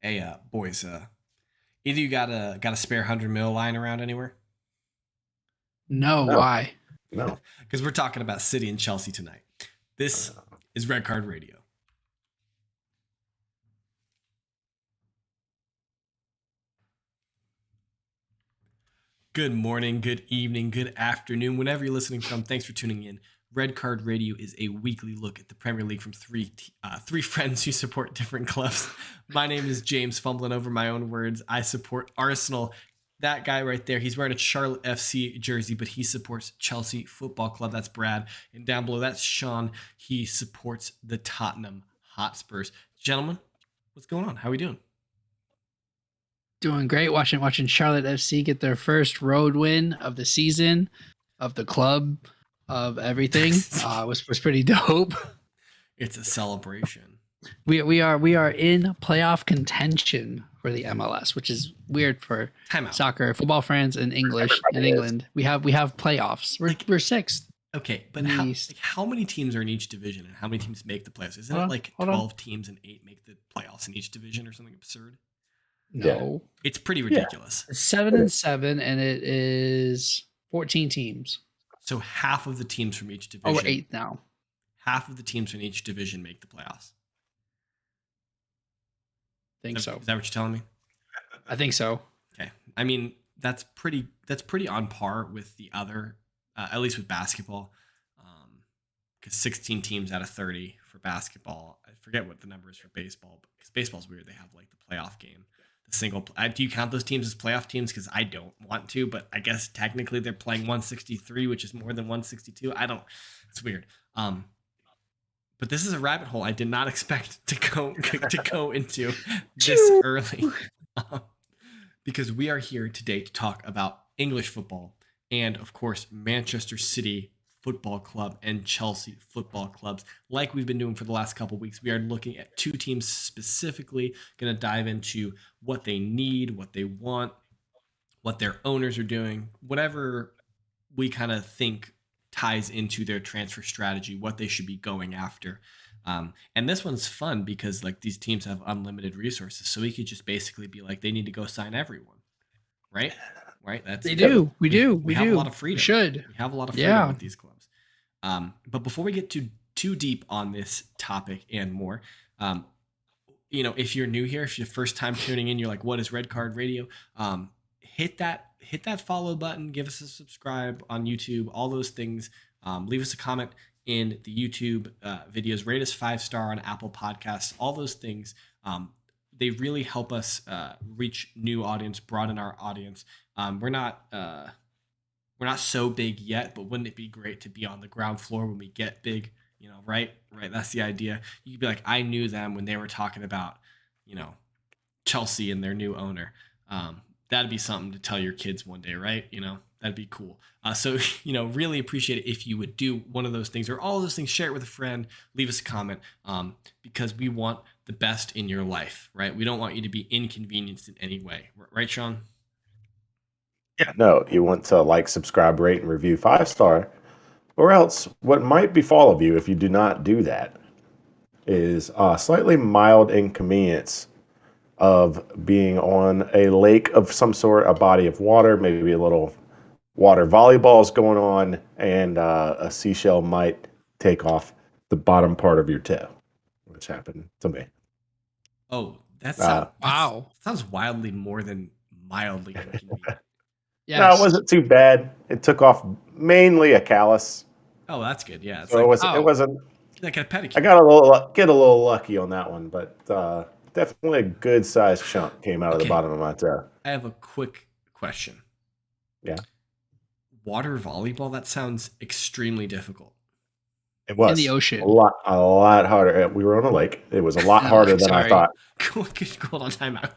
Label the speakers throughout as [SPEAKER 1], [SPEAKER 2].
[SPEAKER 1] Hey, boys. Either you got a spare 100 mil lying around anywhere?
[SPEAKER 2] No,
[SPEAKER 3] No,
[SPEAKER 2] why?
[SPEAKER 3] no.
[SPEAKER 1] Because we're talking about City and Chelsea tonight. This is Red Card Radio. Good morning, good evening, good afternoon, whenever you're listening from. Thanks for tuning in. Red Card Radio is a weekly look at the Premier League from three friends who support different clubs. My name is James, fumbling over my own words. I support Arsenal. That guy right there, he's wearing a Charlotte FC jersey, but he supports Chelsea Football Club. That's Brad. And down below, that's Sean. He supports the Tottenham Hotspurs. Gentlemen, what's going on? How are we doing?
[SPEAKER 2] Doing great. Watching Charlotte FC get their first road win of the season, of the club, of everything. Was pretty dope.
[SPEAKER 1] It's a celebration.
[SPEAKER 2] We are in playoff contention for the MLS, which is weird for soccer, football fans in English in England. We have playoffs. We're sixth.
[SPEAKER 1] Okay, but how many teams are in each division and how many teams make the playoffs? Isn't it like 12 teams and 8 make the playoffs in each division or something absurd?
[SPEAKER 2] No.
[SPEAKER 1] Yeah. It's pretty ridiculous.
[SPEAKER 2] It's 7 and 7, and it is 14 teams.
[SPEAKER 1] So half of the teams from each division.
[SPEAKER 2] Oh, we're 8 now.
[SPEAKER 1] Half of the teams from each division make the playoffs. Is that what you're telling me?
[SPEAKER 2] I think so.
[SPEAKER 1] Okay. I mean, that's pretty on par with the other, at least with basketball. Because 16 teams out of 30 for basketball. I forget what the number is for baseball, because baseball's weird. They have like the playoff game. Do you count those teams as playoff teams? Because I don't want to, but I guess technically they're playing 163, which is more than 162. It's weird. But this is a rabbit hole I did not expect to go into this early. Because we are here today to talk about English football and, of course, Manchester City Football Club and Chelsea Football Clubs. Like we've been doing for the last couple of weeks, we are looking at two teams specifically, going to dive into what they need, what they want, what their owners are doing, whatever we kind of think ties into their transfer strategy, what they should be going after. And this one's fun because like these teams have unlimited resources, so we could just basically be like, they need to go sign everyone, right? Right.
[SPEAKER 2] We have
[SPEAKER 1] a lot of freedom. We have a lot of freedom with these clubs. But before we get too deep on this topic and more, if you're new here, if you're first time tuning in, you're like, what is Red Card Radio? Hit that follow button, give us a subscribe on YouTube, all those things. Leave us a comment in the YouTube videos, rate us 5-star on Apple Podcasts, all those things. They really help us reach new audience, broaden our audience. We're not so big yet, but wouldn't it be great to be on the ground floor when we get big? Right? That's the idea. You could be like, I knew them when they were talking about, Chelsea and their new owner. That'd be something to tell your kids one day, right? That'd be cool. So, really appreciate it if you would do one of those things or all of those things. Share it with a friend, leave us a comment, because we want the best in your life, right? We don't want you to be inconvenienced in any way. Right, Sean?
[SPEAKER 3] Yeah, no, you want to like, subscribe, rate, and review 5-star, or else what might befall of you if you do not do that is a slightly mild inconvenience of being on a lake of some sort, a body of water, maybe a little water volleyballs going on, and a seashell might take off the bottom part of your toe, which happened to me.
[SPEAKER 1] Oh, wow. Sounds wildly more than mildly inconvenient.
[SPEAKER 2] Yes.
[SPEAKER 3] No, it wasn't too bad. It took off mainly a callus.
[SPEAKER 1] Oh, that's good. Yeah.
[SPEAKER 3] So it wasn't
[SPEAKER 1] like a pedicure.
[SPEAKER 3] I got a little lucky on that one, but definitely a good sized chunk came out of the bottom of my toe.
[SPEAKER 1] I have a quick question.
[SPEAKER 3] Yeah.
[SPEAKER 1] Water volleyball, that sounds extremely difficult.
[SPEAKER 3] It was
[SPEAKER 2] in the ocean.
[SPEAKER 3] A lot harder. We were on a lake. It was a lot harder than I thought.
[SPEAKER 1] Hold on, time out.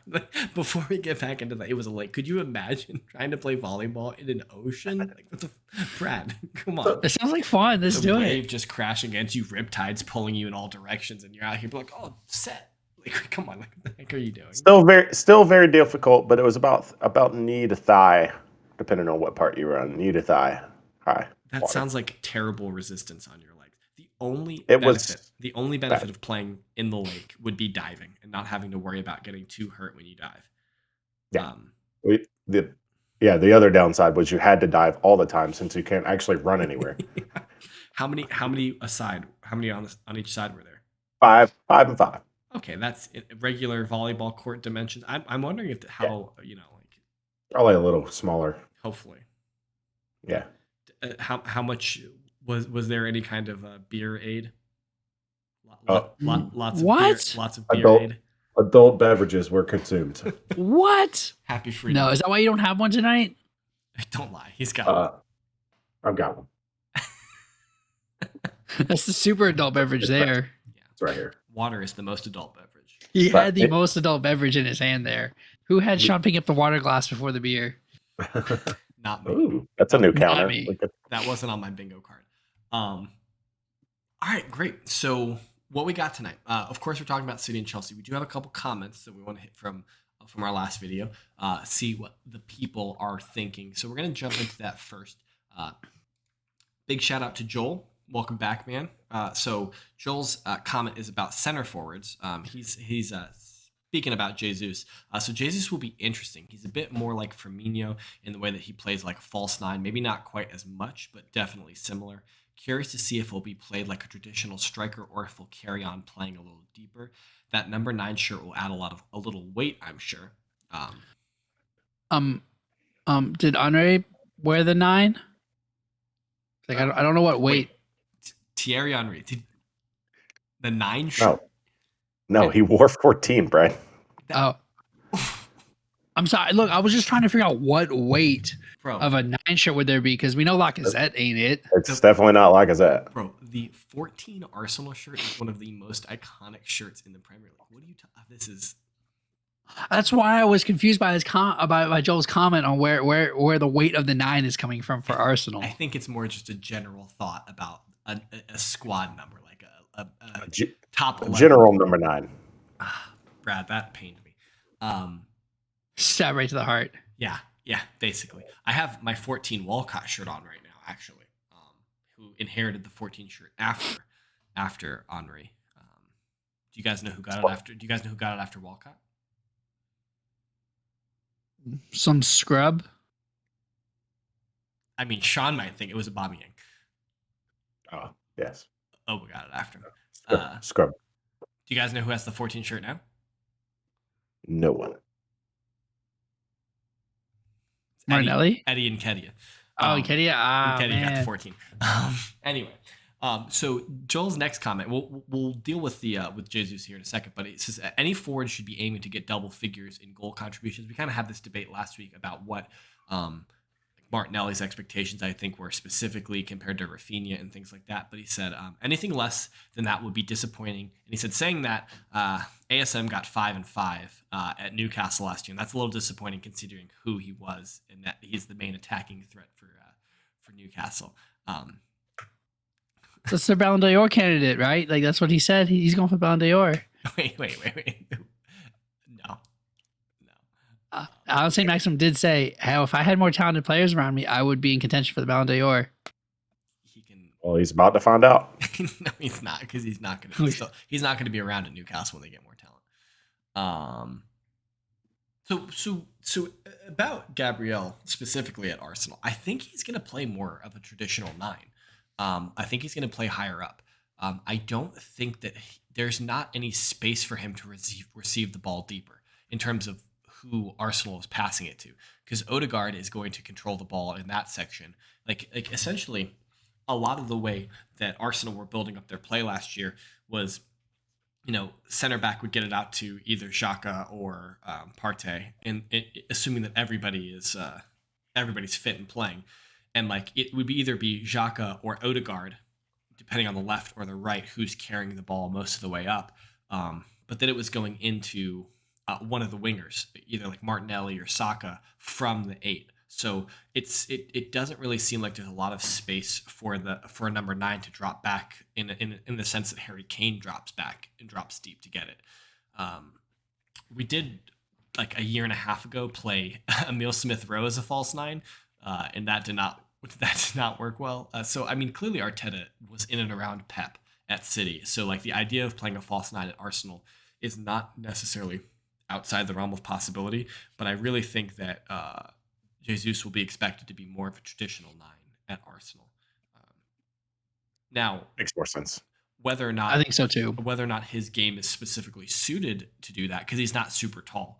[SPEAKER 1] Before we get back into that, it was a lake. Could you imagine trying to play volleyball in an ocean? Like, Brad, come on.
[SPEAKER 2] It sounds like fun. Let's do it.
[SPEAKER 1] Wave just crashing against you, riptides pulling you in all directions, and you're out here like, oh, set. Like, come on, what the heck are you doing?
[SPEAKER 3] Still very difficult, but it was about knee to thigh, depending on what part you were on. Knee to thigh high.
[SPEAKER 1] That sounds like terrible resistance on your legs. The only
[SPEAKER 3] It
[SPEAKER 1] benefit
[SPEAKER 3] was
[SPEAKER 1] the only
[SPEAKER 3] bad.
[SPEAKER 1] benefit of playing in the lake would be diving and not having to worry about getting too hurt when you dive.
[SPEAKER 3] Yeah.
[SPEAKER 1] Um,
[SPEAKER 3] The other downside was you had to dive all the time since you can't actually run anywhere.
[SPEAKER 1] how many aside? How many on each side were there?
[SPEAKER 3] 5, 5, and 5.
[SPEAKER 1] Okay, that's regular volleyball court dimensions. I'm wondering if how like
[SPEAKER 3] Probably a little smaller.
[SPEAKER 1] hopefully
[SPEAKER 3] Yeah.
[SPEAKER 1] how much was there any kind of beer aid? Lots of beer,
[SPEAKER 2] What?
[SPEAKER 1] lots of beer
[SPEAKER 3] Adult
[SPEAKER 1] aid.
[SPEAKER 3] adult beverages were consumed.
[SPEAKER 2] What?
[SPEAKER 1] Happy freedom.
[SPEAKER 2] No, is that why you don't have one tonight?
[SPEAKER 1] Don't lie. He's got one.
[SPEAKER 3] I've got one.
[SPEAKER 2] That's the super adult beverage there.
[SPEAKER 1] Yeah,
[SPEAKER 3] It's right here.
[SPEAKER 1] water is the most adult beverage.
[SPEAKER 2] He
[SPEAKER 3] But
[SPEAKER 2] had the most adult beverage in his hand there. Who had Sean pick up the water glass before the beer?
[SPEAKER 1] Not me.
[SPEAKER 3] Ooh, that's a new
[SPEAKER 2] Not
[SPEAKER 3] counter.
[SPEAKER 2] me.
[SPEAKER 1] That wasn't on my bingo card. All right, great. So what we got tonight? Of course, we're talking about City and Chelsea. We do have a couple comments that we want to hit from our last video. See what the people are thinking. So we're gonna jump into that first. Big shout out to Joel. Welcome back, man. So Joel's comment is about center forwards. He's speaking about Jesus. So Jesus will be interesting. He's a bit more like Firmino in the way that he plays like a false nine. Maybe not quite as much, but definitely similar. Curious to see if he'll be played like a traditional striker or if he'll carry on playing a little deeper. That number 9 shirt will add a little weight, I'm sure.
[SPEAKER 2] Did Andre wear the 9? Like I don't know what weight.
[SPEAKER 1] Thierry Henry did the 9 shirt.
[SPEAKER 3] No, he wore 14, Brian.
[SPEAKER 2] Oh, I'm sorry. Look, I was just trying to figure out what weight
[SPEAKER 1] Bro,
[SPEAKER 2] of a 9 shirt would there be because we know Lacazette ain't it.
[SPEAKER 3] It's definitely not like that.
[SPEAKER 1] Bro, the 14 Arsenal shirt is one of the most iconic shirts in the Premier League. What do you this is
[SPEAKER 2] That's why I was confused by his by Joel's comment on where the weight of the 9 is coming from for Arsenal.
[SPEAKER 1] I think it's more just a general thought about a squad number, like a top 11.
[SPEAKER 3] General number 9.
[SPEAKER 1] Brad, that pained me.
[SPEAKER 2] Stab right to the heart.
[SPEAKER 1] Yeah, basically. I have my 14 Walcott shirt on right now, actually. Who inherited the 14 shirt after Henry. Do you guys know who got it after? Do you guys know who got it after Walcott?
[SPEAKER 2] Some scrub.
[SPEAKER 1] I mean, Sean might think it was a Aubameyang.
[SPEAKER 3] Oh, yes.
[SPEAKER 1] Oh, we got it after him.
[SPEAKER 3] Scrub.
[SPEAKER 1] Do you guys know who has the 14 shirt now?
[SPEAKER 3] No one.
[SPEAKER 2] Martinelli?
[SPEAKER 1] Eddie Nketiah.
[SPEAKER 2] Nketiah.
[SPEAKER 1] Nketiah got
[SPEAKER 2] Man.
[SPEAKER 1] the 14. Anyway, so Joel's next comment, we'll deal with with Jesus here in a second, but it says any forward should be aiming to get double figures in goal contributions. We kind of had this debate last week about what Martinelli's expectations, I think, were specifically compared to Rafinha and things like that. But he said anything less than that would be disappointing. And he said, saying that ASM got 5 and 5 at Newcastle last year, and that's a little disappointing considering who he was and that he's the main attacking threat for Newcastle.
[SPEAKER 2] That's the Ballon d'Or candidate, right? Like that's what he said. He's going for Ballon d'Or.
[SPEAKER 1] Wait. No.
[SPEAKER 2] I'll say Maxim did say, "How if I had more talented players around me, I would be in contention for the Ballon d'Or."
[SPEAKER 1] He can.
[SPEAKER 3] Well, he's about to find out.
[SPEAKER 1] No, he's not, because he's not going to. He's not going to be around at Newcastle when they get more talent. So about Gabriel specifically at Arsenal, I think he's going to play more of a traditional 9. I think he's going to play higher up. I don't think that there's not any space for him to receive the ball deeper in terms of who Arsenal is passing it to, because Odegaard is going to control the ball in that section. Like essentially, a lot of the way that Arsenal were building up their play last year was, center back would get it out to either Xhaka or Partey, and assuming that everybody's fit and playing, and like it would either be Xhaka or Odegaard, depending on the left or the right, who's carrying the ball most of the way up. But then it was going into one of the wingers, either like Martinelli or Saka from the 8. So it doesn't really seem like there's a lot of space for a number 9 to drop back in the sense that Harry Kane drops back and drops deep to get it. We did like a year and a half ago play Emile Smith-Rowe as a false 9, and that did not work well. So I mean, clearly Arteta was in and around Pep at City. So like the idea of playing a false nine at Arsenal is not necessarily outside the realm of possibility, but I really think that Jesus will be expected to be more of a traditional nine at Arsenal. Now,
[SPEAKER 3] makes more sense.
[SPEAKER 1] Whether or not
[SPEAKER 2] I think so too.
[SPEAKER 1] Whether or not his game is specifically suited to do that, because he's not super tall.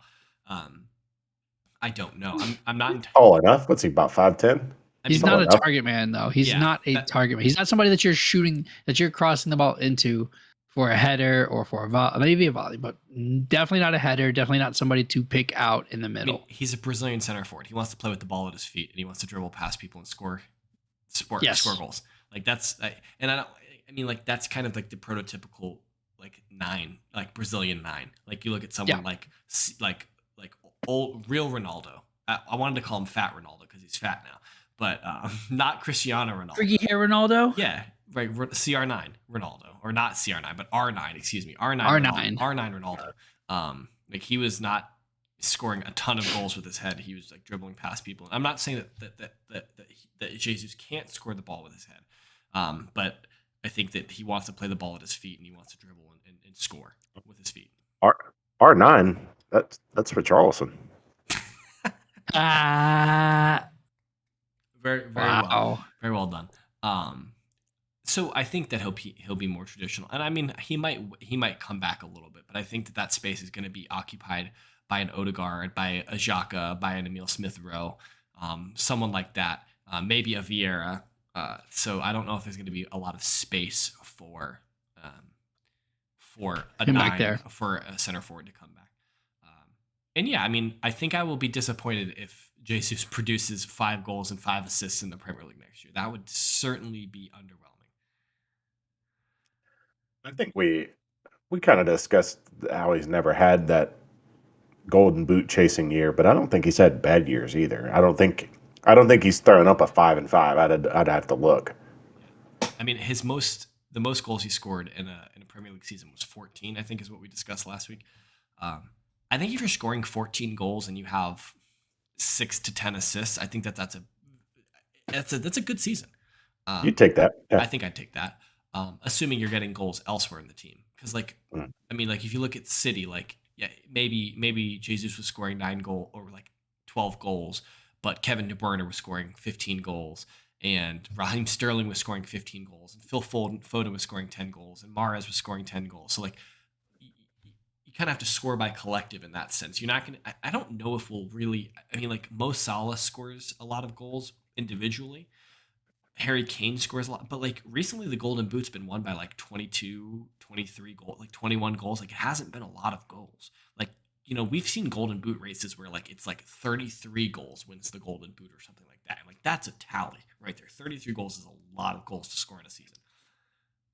[SPEAKER 1] I don't know. I'm not
[SPEAKER 3] tall enough. What's he, about 5'10"?
[SPEAKER 2] He's not a target man, though. He's not a target man. He's not somebody that you're shooting, that you're crossing the ball into for a header or for maybe a volley, but definitely not a header. Definitely not somebody to pick out in the middle.
[SPEAKER 1] I mean, he's a Brazilian center forward. He wants to play with the ball at his feet, and he wants to dribble past people and score goals. Like that's that's kind of like the prototypical like nine, like Brazilian nine. Like you look at someone like old real Ronaldo. I wanted to call him Fat Ronaldo because he's fat now, but not Cristiano Ronaldo.
[SPEAKER 2] Freaky hair Ronaldo.
[SPEAKER 1] Yeah, right. CR9 Ronaldo, or not CR9, but R9. Excuse me, R9.
[SPEAKER 2] R9.
[SPEAKER 1] R9 Ronaldo. Like he was not scoring a ton of goals with his head. He was like dribbling past people. I'm not saying that Jesus can't score the ball with his head, but I think that he wants to play the ball at his feet and he wants to dribble and score with his feet.
[SPEAKER 3] R9. That's for Charleston.
[SPEAKER 1] Very well. Very well done. So I think that he'll be more traditional, and I mean he might come back a little bit, but I think that space is going to be occupied by an Odegaard, by a Xhaka, by an Emile Smith Rowe, someone like that, maybe a Vieira. So I don't know if there's going to be a lot of space for a nine, for a center forward to come back. And yeah, I mean, I think I will be disappointed if Jesus produces 5 goals and 5 assists in the Premier League next year. That would certainly be underwhelming.
[SPEAKER 3] I think we kind of discussed how he's never had that golden boot chasing year, but I don't think he's had bad years either. I don't think he's throwing up a 5 and 5. I'd have to look.
[SPEAKER 1] Yeah. I mean, the most goals he scored in a Premier League season was 14. I think is what we discussed last week. I think if you're scoring 14 goals and you have 6 to 10 assists, I think that's a good season.
[SPEAKER 3] You'd take that. Yeah.
[SPEAKER 1] I think I'd take that, assuming you're getting goals elsewhere in the team. Because I mean, like if you look at City, like maybe Jesus was scoring 9 goals or like 12 goals, but Kevin De Bruyne was scoring 15 goals, and Raheem Sterling was scoring 15 goals, and Phil Foden was scoring 10 goals, and Mahrez was scoring 10 goals. So like you kind of have to score by collective in that sense. You're not going to, I don't know if we'll really, I mean, like Mo Salah scores a lot of goals individually. Harry Kane scores a lot, but like recently the Golden Boot's been won by like 22, 23 goals, like 21 goals. Like it hasn't been a lot of goals. Like, you know, we've seen Golden Boot races where like it's like 33 goals wins the Golden Boot or something like that. Like that's a tally right there. 33 goals is a lot of goals to score in a season.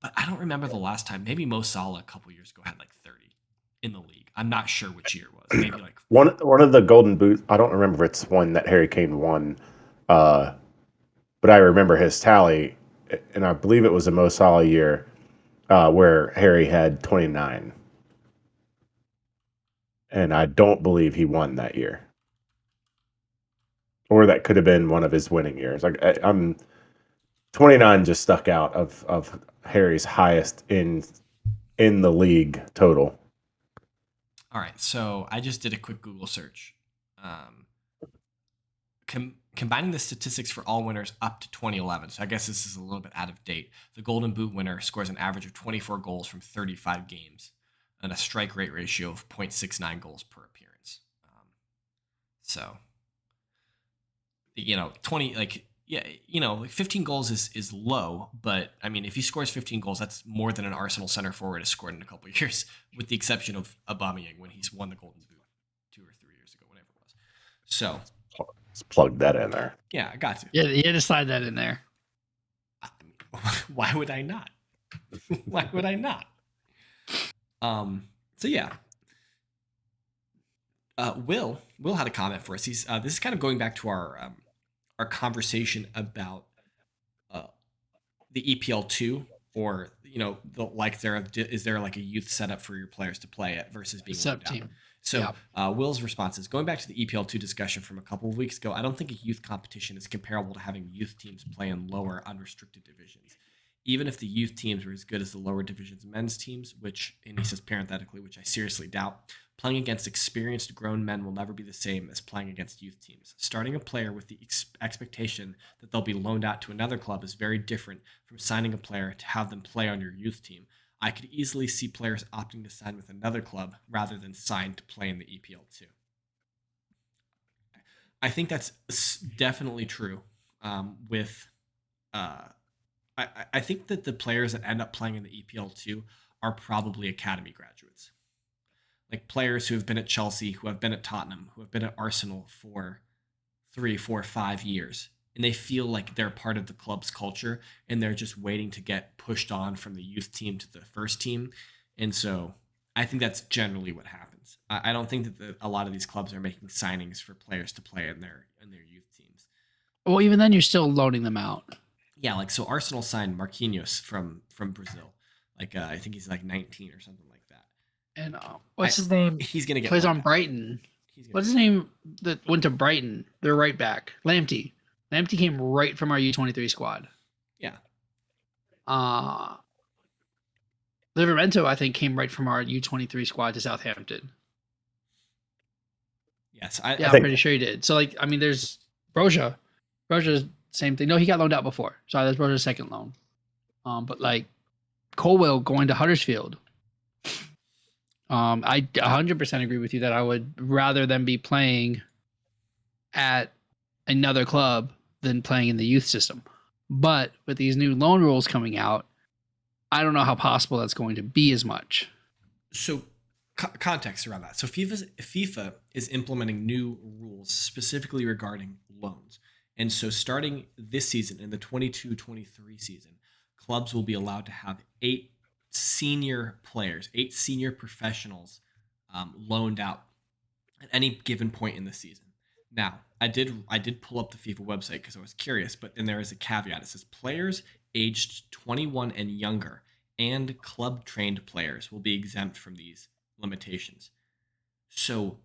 [SPEAKER 1] But I don't remember the last time. Maybe Mo Salah a couple years ago had like 30 in the league. I'm not sure which year it was. Maybe like
[SPEAKER 3] one of the Golden Boots. I don't remember if it's one that Harry Kane won, but I remember his tally, and I believe it was a Mo Salah year where Harry had 29, and I don't believe he won that year, or that could have been one of his winning years. Like I'm 29 just stuck out of Harry's highest in the league total.
[SPEAKER 1] All right, so I just did a quick Google search. Combining the statistics for all winners up to 2011, so I guess this is a little bit out of date. The Golden Boot winner scores an average of 24 goals from 35 games and a strike rate ratio of 0.69 goals per appearance. So, you know, 20, like, yeah, you know, like 15 goals is low, but I mean, if he scores 15 goals, that's more than an Arsenal center forward has scored in a couple of years, with the exception of Aubameyang when he's won the Golden Boot 2 or 3 years ago, whatever it was. So,
[SPEAKER 3] let's plug that in there.
[SPEAKER 1] Yeah, I got to.
[SPEAKER 2] Yeah, you had to slide that in there.
[SPEAKER 1] Why would I not? Why would I not? So yeah. Will had a comment for us. He's this is kind of going back to our conversation about the EPL2, or you know, is there like a youth setup for your players to play at versus being
[SPEAKER 2] sub team.
[SPEAKER 1] So Will's response is, going back to the EPL2 discussion from a couple of weeks ago, I don't think a youth competition is comparable to having youth teams play in lower unrestricted divisions. even if the youth teams were as good as the lower divisions men's teams, which, and he says parenthetically, which I seriously doubt, playing against experienced grown men will never be the same as playing against youth teams. Starting a player with the expectation that they'll be loaned out to another club is very different from signing a player to have them play on your youth team. I could easily see players opting to sign with another club rather than sign to play in the EPL too. I think that's definitely true. I think that the players that end up playing in the EPL too are probably academy graduates, like players who have been at Chelsea, who have been at Tottenham, who have been at Arsenal for 3, 4, 5 years, and they feel like they're part of the club's culture, and they're just waiting to get pushed on from the youth team to the first team, and so I think that's generally what happens. I don't think that a lot of these clubs are making signings for players to play in their youth teams.
[SPEAKER 2] Well, even then, you're still loaning them out.
[SPEAKER 1] Yeah, like so Arsenal signed Marquinhos from Brazil. Like I think he's like 19 or something like that.
[SPEAKER 2] And what's his name?
[SPEAKER 1] He's gonna get
[SPEAKER 2] plays on Brighton. What's his name that went to Brighton? They're right back. Lamptey. Lamptey came right from our U23 squad.
[SPEAKER 1] Yeah.
[SPEAKER 2] Livramento, I think, came right from our U23 squad to Southampton.
[SPEAKER 1] Yes,
[SPEAKER 2] I'm pretty sure he did. So, like, I mean, there's Broja. Broja's same thing. No, he got loaned out before. Sorry, that's Broja's second loan. But like Colwell going to Huddersfield. I 100% agree with you that I would rather them be playing at another club than playing in the youth system. But with these new loan rules coming out, I don't know how possible that's going to be as much.
[SPEAKER 1] So context around that. So FIFA is implementing new rules specifically regarding loans. And so starting this season, in the 22-23 season, clubs will be allowed to have 8 senior players, 8 senior professionals loaned out at any given point in the season. Now, I did pull up the FIFA website because I was curious, but then there is a caveat. It says players aged 21 and younger and club-trained players will be exempt from these limitations. So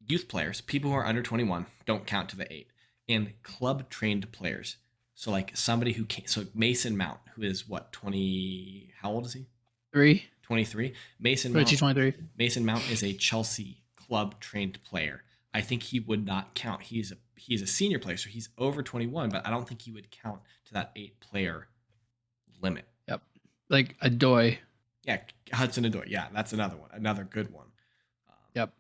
[SPEAKER 1] youth players, people who are under 21, don't count to the 8. And club-trained players, so like somebody who came, so Mason Mount, who is what, 20, how old is he? 23. Mason Mount is a Chelsea club-trained player. I think he would not count. He's a senior player, so he's over 21, but I don't think he would count to that 8-player limit.
[SPEAKER 2] Yep. Like Adoy.
[SPEAKER 1] Yeah, Hudson-Odoi. Yeah, that's another one, another good one.
[SPEAKER 2] Yep.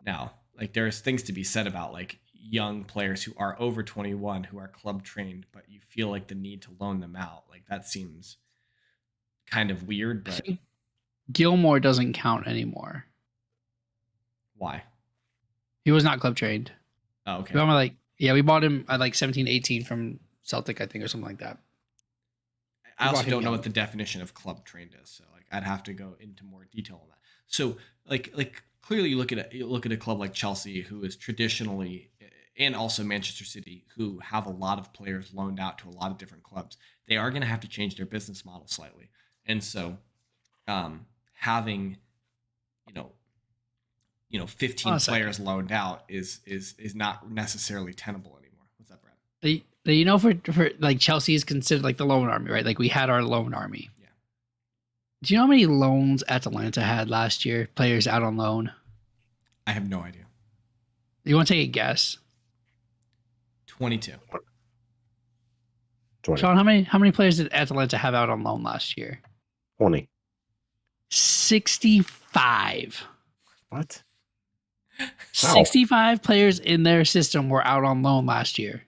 [SPEAKER 1] Now, like there's things to be said about like young players who are over 21 who are club trained, but you feel like the need to loan them out. Like that seems kind of weird, but
[SPEAKER 2] Gilmore doesn't count anymore.
[SPEAKER 1] Why?
[SPEAKER 2] He was not club trained.
[SPEAKER 1] Oh, okay.
[SPEAKER 2] We bought him at like 17, 18 from Celtic, I think, or something like that.
[SPEAKER 1] I also don't know what the definition of club trained is, so like I'd have to go into more detail on that. So like clearly you look at a club like Chelsea, who is traditionally, and also Manchester City, who have a lot of players loaned out to a lot of different clubs. They are going to have to change their business model slightly, and so having 15 players loaned out is not necessarily tenable anymore. What's up, Brad?
[SPEAKER 2] For like Chelsea is considered like the loan army, right? Like we had our loan army.
[SPEAKER 1] Yeah.
[SPEAKER 2] Do you know how many loans Atalanta had last year? Players out on loan.
[SPEAKER 1] I have no idea.
[SPEAKER 2] You want to take a guess?
[SPEAKER 1] 22.
[SPEAKER 3] 20.
[SPEAKER 2] Sean, how many players did Atalanta have out on loan last year?
[SPEAKER 3] 20.
[SPEAKER 2] 65.
[SPEAKER 3] What?
[SPEAKER 2] 65 players in their system were out on loan last year.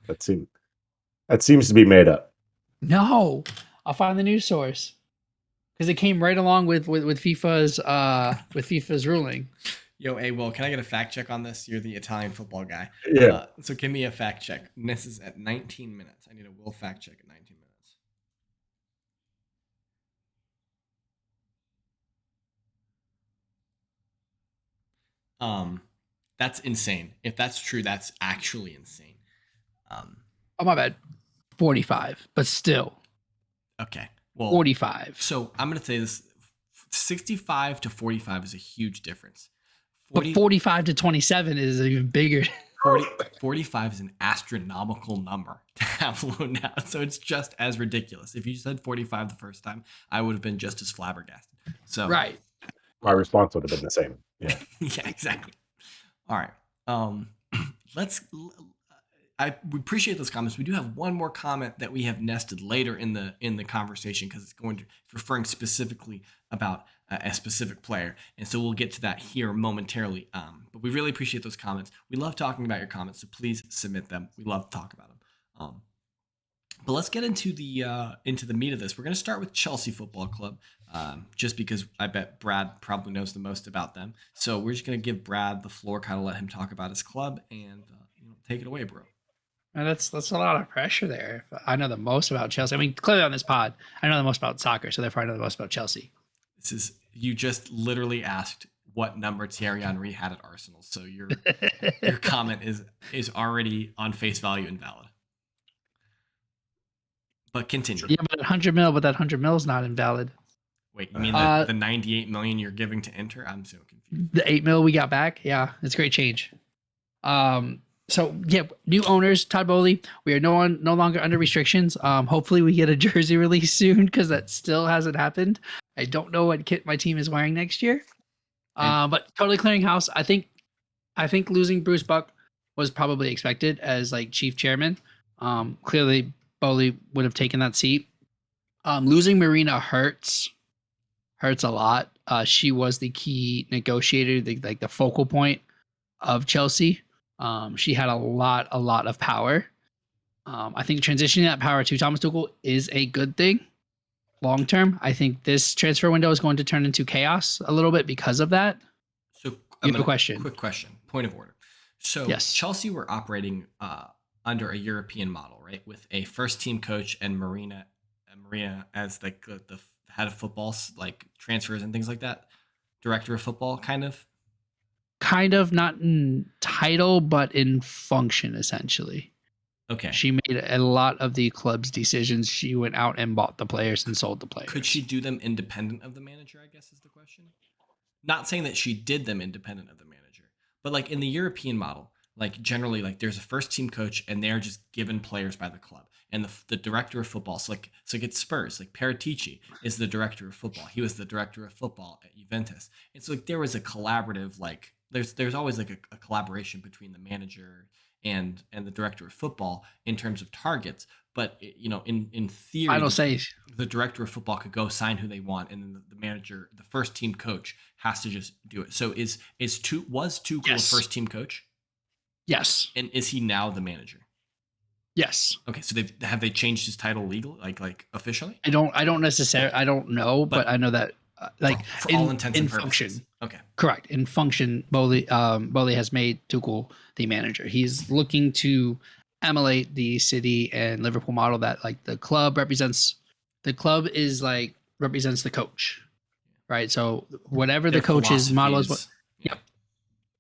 [SPEAKER 3] That seems to be made up.
[SPEAKER 2] No, I'll find the news source because it came right along with FIFA's ruling.
[SPEAKER 1] Yo, hey, Will, can I get a fact check on this? You're the Italian football guy.
[SPEAKER 3] Yeah.
[SPEAKER 1] So give me a fact check. And this is at 19 minutes. I need a Will fact check at 19 minutes. That's insane. If that's true, that's actually insane.
[SPEAKER 2] Oh, my bad. 45, but still.
[SPEAKER 1] Okay. Well,
[SPEAKER 2] 45.
[SPEAKER 1] So I'm going to say this. 65 to 45 is a huge difference.
[SPEAKER 2] But 45 to 27 is even bigger.
[SPEAKER 1] 45 is an astronomical number to have loaned out. So it's just as ridiculous. If you said 45 the first time, I would have been just as flabbergasted. So
[SPEAKER 2] Right.
[SPEAKER 3] My response would have been the same. Yeah.
[SPEAKER 1] yeah, exactly. All right. Let's. We appreciate those comments. We do have one more comment that we have nested later in the conversation because it's referring specifically about a specific player, and so we'll get to that here momentarily. But we really appreciate those comments. We love talking about your comments, so please submit them. We love to talk about them. But let's get into the meat of this. We're going to start with Chelsea Football Club, just because I bet Brad probably knows the most about them. So we're just going to give Brad the floor, kind of let him talk about his club, and take it away, bro.
[SPEAKER 2] And that's a lot of pressure there. I know the most about Chelsea. I mean, clearly on this pod, I know the most about soccer, so therefore I know the most about Chelsea.
[SPEAKER 1] You just literally asked what number Thierry Henry had at Arsenal, so your comment is already on face value invalid. But continue.
[SPEAKER 2] Yeah, but 100 mil, but that 100 mil is not invalid.
[SPEAKER 1] Wait, you mean the 98 million you're giving to Inter? I'm so confused.
[SPEAKER 2] The 8 mil we got back, yeah, it's a great change. So yeah, new owners, Todd Bowley. We are no longer under restrictions. Hopefully we get a jersey release soon because that still hasn't happened. I don't know what kit my team is wearing next year. But totally clearing house. I think losing Bruce Buck was probably expected as like chief chairman. Clearly Bowley would have taken that seat. Losing Marina hurts a lot. She was the key negotiator, the focal point of Chelsea. She had a lot of power. I think transitioning that power to Thomas Tuchel is a good thing long term. I think this transfer window is going to turn into chaos a little bit because of that.
[SPEAKER 1] So
[SPEAKER 2] you have a question.
[SPEAKER 1] Quick question, point of order. So
[SPEAKER 2] yes.
[SPEAKER 1] Chelsea were operating under a European model, right? With a first team coach and Marina as the head of football, like transfers and things like that. Director of football, kind of
[SPEAKER 2] not in title, but in function, essentially.
[SPEAKER 1] Okay.
[SPEAKER 2] She made a lot of the club's decisions. She went out and bought the players and sold the players.
[SPEAKER 1] Could she do them independent of the manager, I guess is the question? Not saying that she did them independent of the manager, but like in the European model, like generally like there's a first team coach and they're just given players by the club. And the director of football, so it's Spurs, like Paratici is the director of football. He was the director of football at Juventus. And so like there was a collaborative, like there's always like a collaboration between the manager and the director of football in terms of targets. But in theory,
[SPEAKER 2] I don't say
[SPEAKER 1] the director of football could go sign who they want, and then the manager, the first team coach, has to just do it. So was Tuchel
[SPEAKER 2] yes.
[SPEAKER 1] a first team coach?
[SPEAKER 2] Yes.
[SPEAKER 1] And is he now the manager?
[SPEAKER 2] Yes.
[SPEAKER 1] Okay, so have they changed his title legally, like officially?
[SPEAKER 2] I don't necessarily. I don't know, but I know that
[SPEAKER 1] for all intents and purposes.
[SPEAKER 2] Function.
[SPEAKER 1] Okay.
[SPEAKER 2] Correct. In function, Bowley has made Tuchel the manager. He's looking to emulate the City and Liverpool model that like the club represents. The club is like represents the coach, right? So whatever the coach's model is, yep.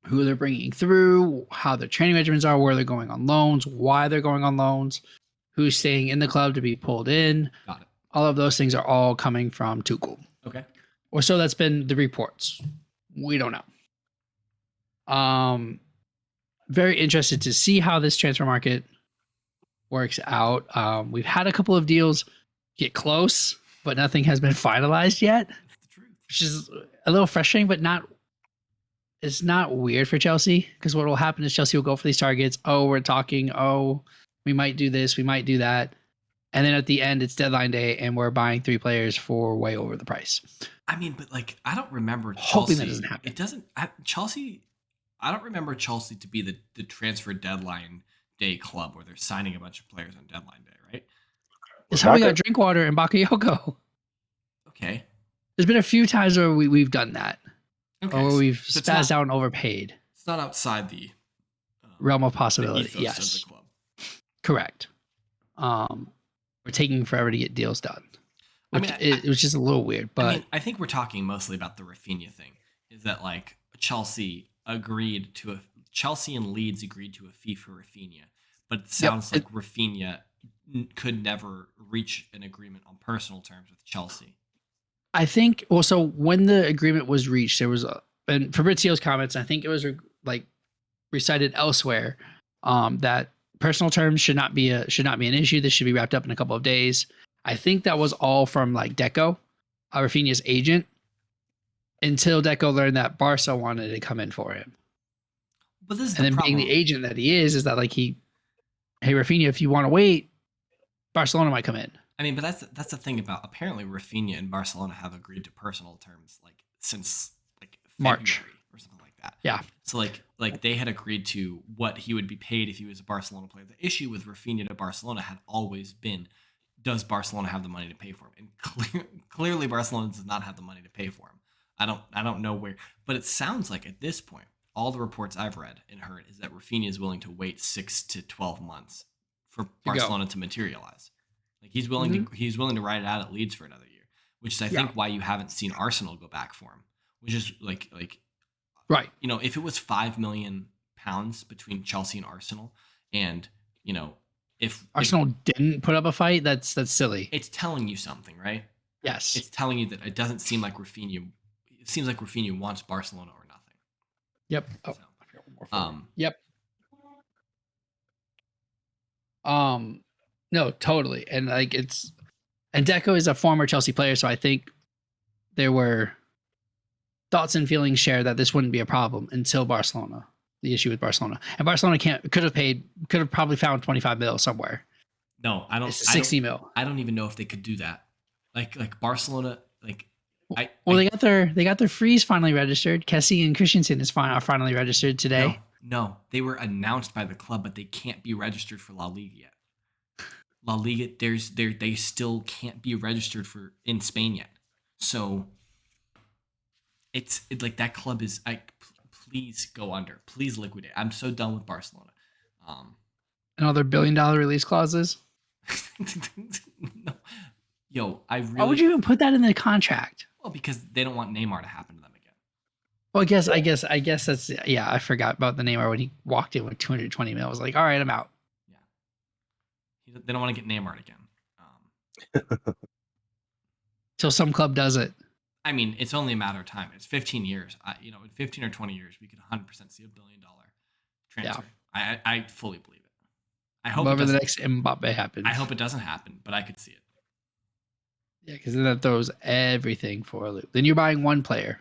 [SPEAKER 2] Who they're bringing through, how their training regimens are, where they're going on loans, why they're going on loans, who's staying in the club to be pulled in.
[SPEAKER 1] Got it.
[SPEAKER 2] All of those things are all coming from Tuchel.
[SPEAKER 1] Okay.
[SPEAKER 2] Or so that's been the reports. We don't know. Very interested to see how this transfer market works out. We've had a couple of deals get close, but nothing has been finalized yet.
[SPEAKER 1] That's the truth.
[SPEAKER 2] Which is a little frustrating, but it's not weird for Chelsea, because what will happen is Chelsea will go for these targets. Oh, we're talking. Oh, we might do this. We might do that. And then at the end, it's deadline day, and we're buying 3 players for way over the price.
[SPEAKER 1] I mean, but like, I don't remember Chelsea.
[SPEAKER 2] Hoping that doesn't happen.
[SPEAKER 1] It doesn't. Chelsea. I don't remember Chelsea to be the transfer deadline day club where they're signing a bunch of players on deadline day, right?
[SPEAKER 2] It's how we got Drinkwater and Bakayoko.
[SPEAKER 1] Okay.
[SPEAKER 2] There's been a few times where we've done that.
[SPEAKER 1] Okay.
[SPEAKER 2] Or we've spazzed out and overpaid.
[SPEAKER 1] It's not outside the
[SPEAKER 2] realm of possibility.
[SPEAKER 1] The
[SPEAKER 2] yes.
[SPEAKER 1] Of the club.
[SPEAKER 2] Correct. We're taking forever to get deals done. Which it was just a little weird, but
[SPEAKER 1] I think we're talking mostly about the Rafinha thing. Is that like Chelsea and Leeds agreed to a fee for Rafinha, but it sounds like Rafinha could never reach an agreement on personal terms with Chelsea.
[SPEAKER 2] I think also when the agreement was reached, there was and Fabrizio's comments. I think it was like recited elsewhere that personal terms should not be an issue. This should be wrapped up in a couple of days. I think that was all from like Deco, Rafinha's agent, until Deco learned that Barca wanted to come in for him.
[SPEAKER 1] But this is
[SPEAKER 2] and
[SPEAKER 1] the
[SPEAKER 2] then
[SPEAKER 1] problem.
[SPEAKER 2] being the agent that he is that like hey Rafinha, if you want to wait, Barcelona might come in.
[SPEAKER 1] I mean, but that's the thing about apparently Rafinha and Barcelona have agreed to personal terms like since like
[SPEAKER 2] March
[SPEAKER 1] February or something like that.
[SPEAKER 2] Yeah.
[SPEAKER 1] So like they had agreed to what he would be paid if he was a Barcelona player. The issue with Rafinha to Barcelona had always been, does Barcelona have the money to pay for him? And clearly Barcelona does not have the money to pay for him. I don't know where, but it sounds like at this point, all the reports I've read and heard is that Rafinha is willing to wait 6 to 12 months for Barcelona to materialize. Like he's willing to ride it out at Leeds for another year, which is I think why you haven't seen Arsenal go back for him, which is like
[SPEAKER 2] right.
[SPEAKER 1] You know, if it was £5 million between Chelsea and Arsenal, and you know, if
[SPEAKER 2] Arsenal didn't put up a fight, that's silly.
[SPEAKER 1] It's telling you something, right?
[SPEAKER 2] Yes.
[SPEAKER 1] It's telling you that it doesn't seem like Rafinha. It seems like Rafinha wants Barcelona or nothing.
[SPEAKER 2] Yep. Oh,
[SPEAKER 1] so,
[SPEAKER 2] yep. No, totally. And like Deco is a former Chelsea player, so I think there were thoughts and feelings shared that this wouldn't be a problem until Barcelona. The issue with Barcelona. And Barcelona could have probably found 25 mil somewhere.
[SPEAKER 1] No, I don't.
[SPEAKER 2] It's 60 mil.
[SPEAKER 1] I don't even know if they could do that. Like Barcelona, like
[SPEAKER 2] they got their freeze finally registered. Kessie and Christensen are finally registered today.
[SPEAKER 1] No, they were announced by the club, but they can't be registered for La Liga yet. La Liga, they still can't be registered for in Spain yet. So it's like that club is please go under. Please liquidate. I'm so done with Barcelona.
[SPEAKER 2] And all their $1 billion release clauses.
[SPEAKER 1] No. Yo,
[SPEAKER 2] why would you even put that in the contract?
[SPEAKER 1] Well, because they don't want Neymar to happen to them again.
[SPEAKER 2] Well, I guess that's I forgot about the Neymar when he walked in with 220 mil. I was like, all right, I'm out.
[SPEAKER 1] Yeah, they don't want to get Neymar again.
[SPEAKER 2] Till some club does it.
[SPEAKER 1] I mean, it's only a matter of time. It's 15 years. In 15 or 20 years, we could 100% see $1 billion transfer. Yeah. I fully believe it. I hope
[SPEAKER 2] whenever the next Mbappe happens.
[SPEAKER 1] I hope it doesn't happen, but I could see it.
[SPEAKER 2] Yeah, because then that throws everything for a loop. Then you're buying one player.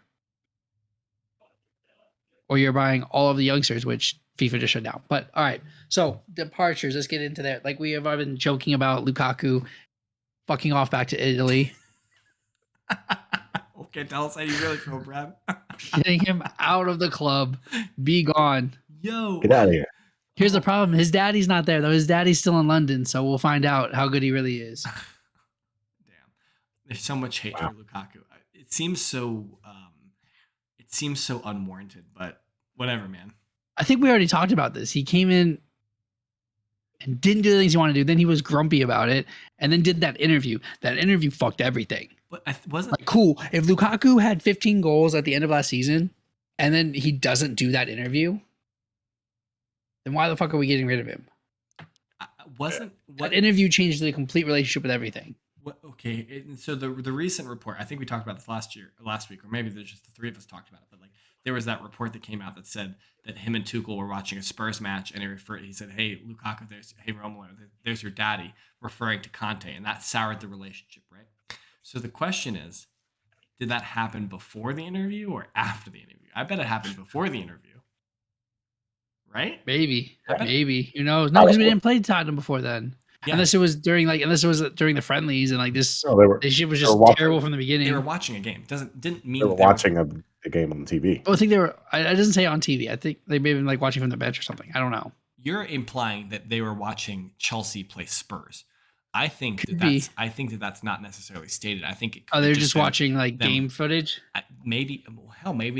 [SPEAKER 2] Or you're buying all of the youngsters, which FIFA just shut down. But all right. So departures, let's get into that. Like we have been joking about Lukaku fucking off back to Italy.
[SPEAKER 1] Okay, tell us how you really feel, Brad.
[SPEAKER 2] Getting him out of the club. Be gone.
[SPEAKER 1] Yo.
[SPEAKER 3] Get out of here.
[SPEAKER 2] Here's the problem. His daddy's not there, though. His daddy's still in London, so we'll find out how good he really is.
[SPEAKER 1] There's so much hate for Lukaku. It seems so unwarranted, but whatever, man.
[SPEAKER 2] I think we already talked about this. He came in and didn't do the things he wanted to do. Then he was grumpy about it, and then did that interview. That interview fucked everything.
[SPEAKER 1] But wasn't
[SPEAKER 2] like cool. If Lukaku had 15 goals at the end of last season, and then he doesn't do that interview, then why the fuck are we getting rid of him? That interview changed the complete relationship with everything.
[SPEAKER 1] Okay, so the recent report, I think we talked about this last week, or maybe there's just the three of us talked about it, but like there was that report that came out that said that him and Tuchel were watching a Spurs match, and he said, "Hey Lukaku, hey Romelu, there's your daddy," referring to Conte, and that soured the relationship, right? So the question is, did that happen before the interview or after the interview? I bet it happened before the interview, right?
[SPEAKER 2] Maybe. Who knows? No, because we didn't play Tottenham before then. Yeah. Unless it was during the friendlies and like this. No, this shit was just terrible from the beginning.
[SPEAKER 1] They were watching a game. Didn't mean
[SPEAKER 3] they were watching a game on TV.
[SPEAKER 2] I think they were. It doesn't say on TV. I think they may have been like watching from the bench or something. I don't know.
[SPEAKER 1] You're implying that they were watching Chelsea play Spurs. I think that's not necessarily stated. I think
[SPEAKER 2] they're just watching like game footage.
[SPEAKER 1] Maybe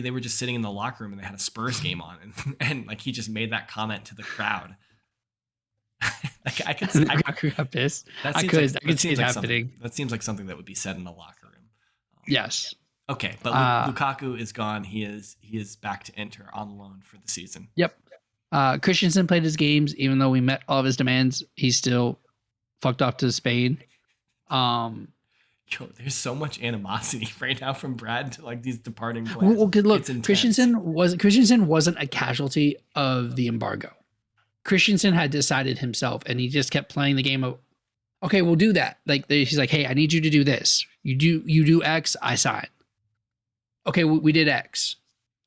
[SPEAKER 1] they were just sitting in the locker room and they had a Spurs game on, and like he just made that comment to the crowd. I could
[SPEAKER 2] got pissed. I could see it happening.
[SPEAKER 1] That seems like something that would be said in the locker room.
[SPEAKER 2] Yes.
[SPEAKER 1] Okay, but Lukaku is gone. He is back to Inter on loan for the season.
[SPEAKER 2] Yep. Christensen played his games, even though we met all of his demands. He's still fucked off to Spain.
[SPEAKER 1] Yo, there's so much animosity right now from Brad to like these departing players.
[SPEAKER 2] Well, look,
[SPEAKER 1] It's intense.
[SPEAKER 2] Christensen wasn't a casualty of the embargo. Christensen had decided himself, and he just kept playing the game of, okay, we'll do that. Like he's like, hey, I need you to do this. You do X, I sign. Okay, we did X.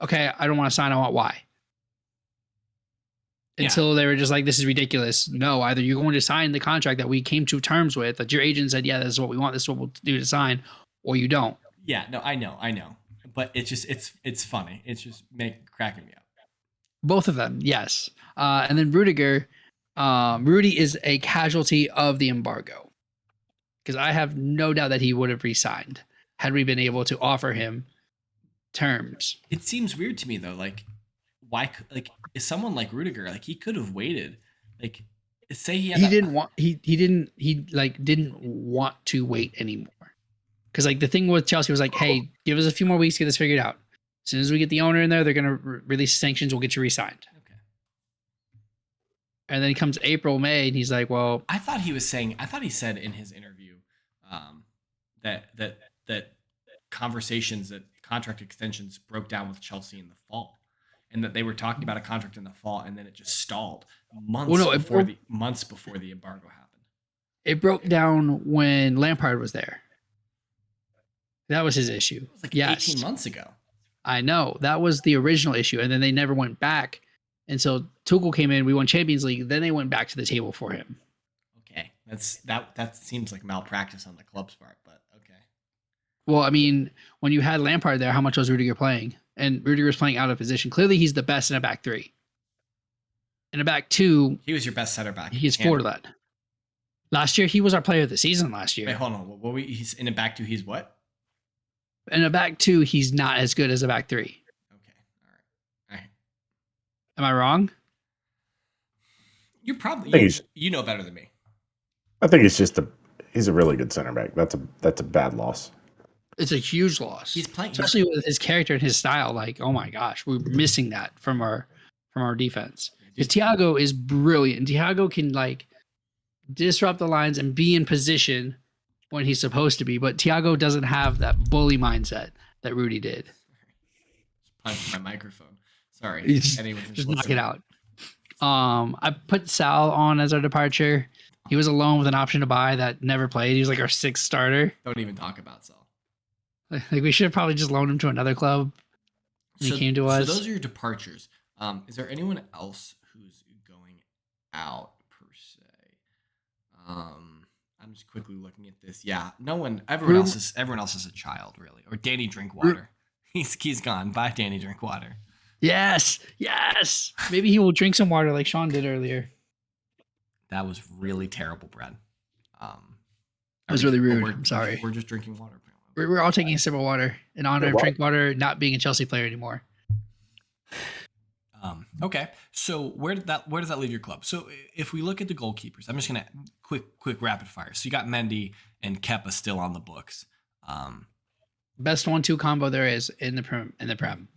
[SPEAKER 2] Okay, I don't want to sign. I want Y. Until they were just like, this is ridiculous. No, either you're going to sign the contract that we came to terms with, that your agent said, yeah, this is what we want, this is what we'll do to sign, or you don't.
[SPEAKER 1] Yeah, no, I know. But it's just it's funny. It's just cracking me up.
[SPEAKER 2] Both of them, yes. And then Rudiger, Rudy is a casualty of the embargo. Because I have no doubt that he would have re-signed had we been able to offer him terms.
[SPEAKER 1] It seems weird to me though, like why, like, is someone like Rudiger, like he could have waited, like say he didn't
[SPEAKER 2] want to wait anymore, because like the thing with Chelsea was like, hey, give us a few more weeks to get this figured out. As soon as we get the owner in there, they're gonna release sanctions, we'll get you re-signed.
[SPEAKER 1] Okay.
[SPEAKER 2] And then he comes April, May, and he's like, well,
[SPEAKER 1] I thought he said in his interview that conversations, that contract extensions broke down with Chelsea in the fall, and that they were talking about a contract in the fall, and then it just stalled months before the embargo happened.
[SPEAKER 2] It broke down when Lampard was there. That was his issue.
[SPEAKER 1] It was like 18 months ago.
[SPEAKER 2] I know. That was the original issue, and then they never went back until Tuchel came in. We won Champions League. Then they went back to the table for him.
[SPEAKER 1] Okay, that seems like malpractice on the club's part, but okay.
[SPEAKER 2] Well, I mean, when you had Lampard there, how much was Rudiger playing? And Rudiger was playing out of position. Clearly, he's the best in a back three. In a back two,
[SPEAKER 1] he was your best center back.
[SPEAKER 2] He's forward led. Last year, he was our player of the season last year.
[SPEAKER 1] Wait, hold on. He's in a back two. He's what?
[SPEAKER 2] In a back two, he's not as good as a back three.
[SPEAKER 1] Okay, all right.
[SPEAKER 2] Am I wrong?
[SPEAKER 1] You're probably you know better than me.
[SPEAKER 3] I think he's a really good center back. That's a bad loss.
[SPEAKER 2] It's a huge loss.
[SPEAKER 1] He's playing,
[SPEAKER 2] especially with his character and his style. Like, oh my gosh, we're missing that from our defense. Because Thiago is brilliant. Thiago can like disrupt the lines and be in position when he's supposed to be, but Thiago doesn't have that bully mindset that Rudy did.
[SPEAKER 1] Punch my microphone. Sorry.
[SPEAKER 2] Just knock it out. I put Sal on as our departure. He was alone with an option to buy that never played. He was like our sixth starter.
[SPEAKER 1] Don't even talk about Sal.
[SPEAKER 2] Like we should have probably just loaned him to another club when he came to us.
[SPEAKER 1] So those are your departures. Is there anyone else who's going out per se? I'm just quickly looking at this. Yeah, no one. Everyone else is a child, really. Or Danny Drinkwater. He's gone. Bye, Danny Drinkwater.
[SPEAKER 2] Yes. Maybe he will drink some water like Sean did earlier.
[SPEAKER 1] That was really terrible, Brad.
[SPEAKER 2] That was really rude. I'm sorry.
[SPEAKER 1] We're just drinking water.
[SPEAKER 2] We're all taking a sip of water in honor of Drinkwater not being a Chelsea player anymore.
[SPEAKER 1] Okay, so where does that leave your club? So if we look at the goalkeepers, I'm just gonna quick rapid fire. So you got Mendy and Kepa still on the books.
[SPEAKER 2] Best 1-2 combo there is in the Prem.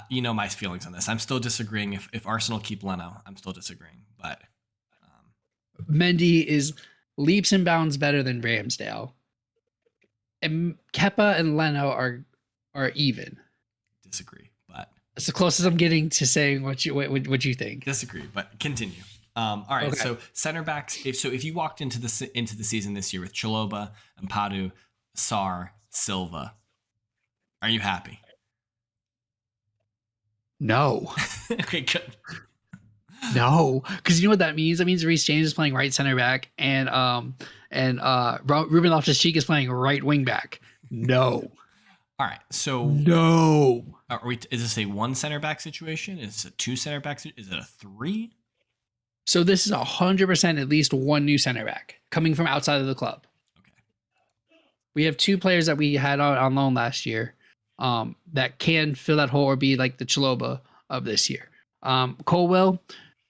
[SPEAKER 1] You know my feelings on this. I'm still disagreeing. If Arsenal keep Leno, I'm still disagreeing. But
[SPEAKER 2] Mendy is leaps and bounds better than Ramsdale. And Kepa and Leno are even.
[SPEAKER 1] Disagree, but
[SPEAKER 2] it's the closest I'm getting to saying what you think.
[SPEAKER 1] Disagree, but continue. All right. Okay. So center backs. If you walked into the season this year with Chalobah, Ampadu, Sarr, Silva, are you happy?
[SPEAKER 2] No.
[SPEAKER 1] Okay, good.
[SPEAKER 2] No, because you know what that means? That means Reece James is playing right center back, and Ruben Loftus-Cheek is playing right wing back. No.
[SPEAKER 1] All right. So
[SPEAKER 2] no.
[SPEAKER 1] Is this a one center back situation? Is it a two center back? Is it a three?
[SPEAKER 2] So this is 100% at least one new center back coming from outside of the club.
[SPEAKER 1] Okay.
[SPEAKER 2] We have two players that we had on loan last year that can fill that hole or be like the Chalobah of this year. Colwell,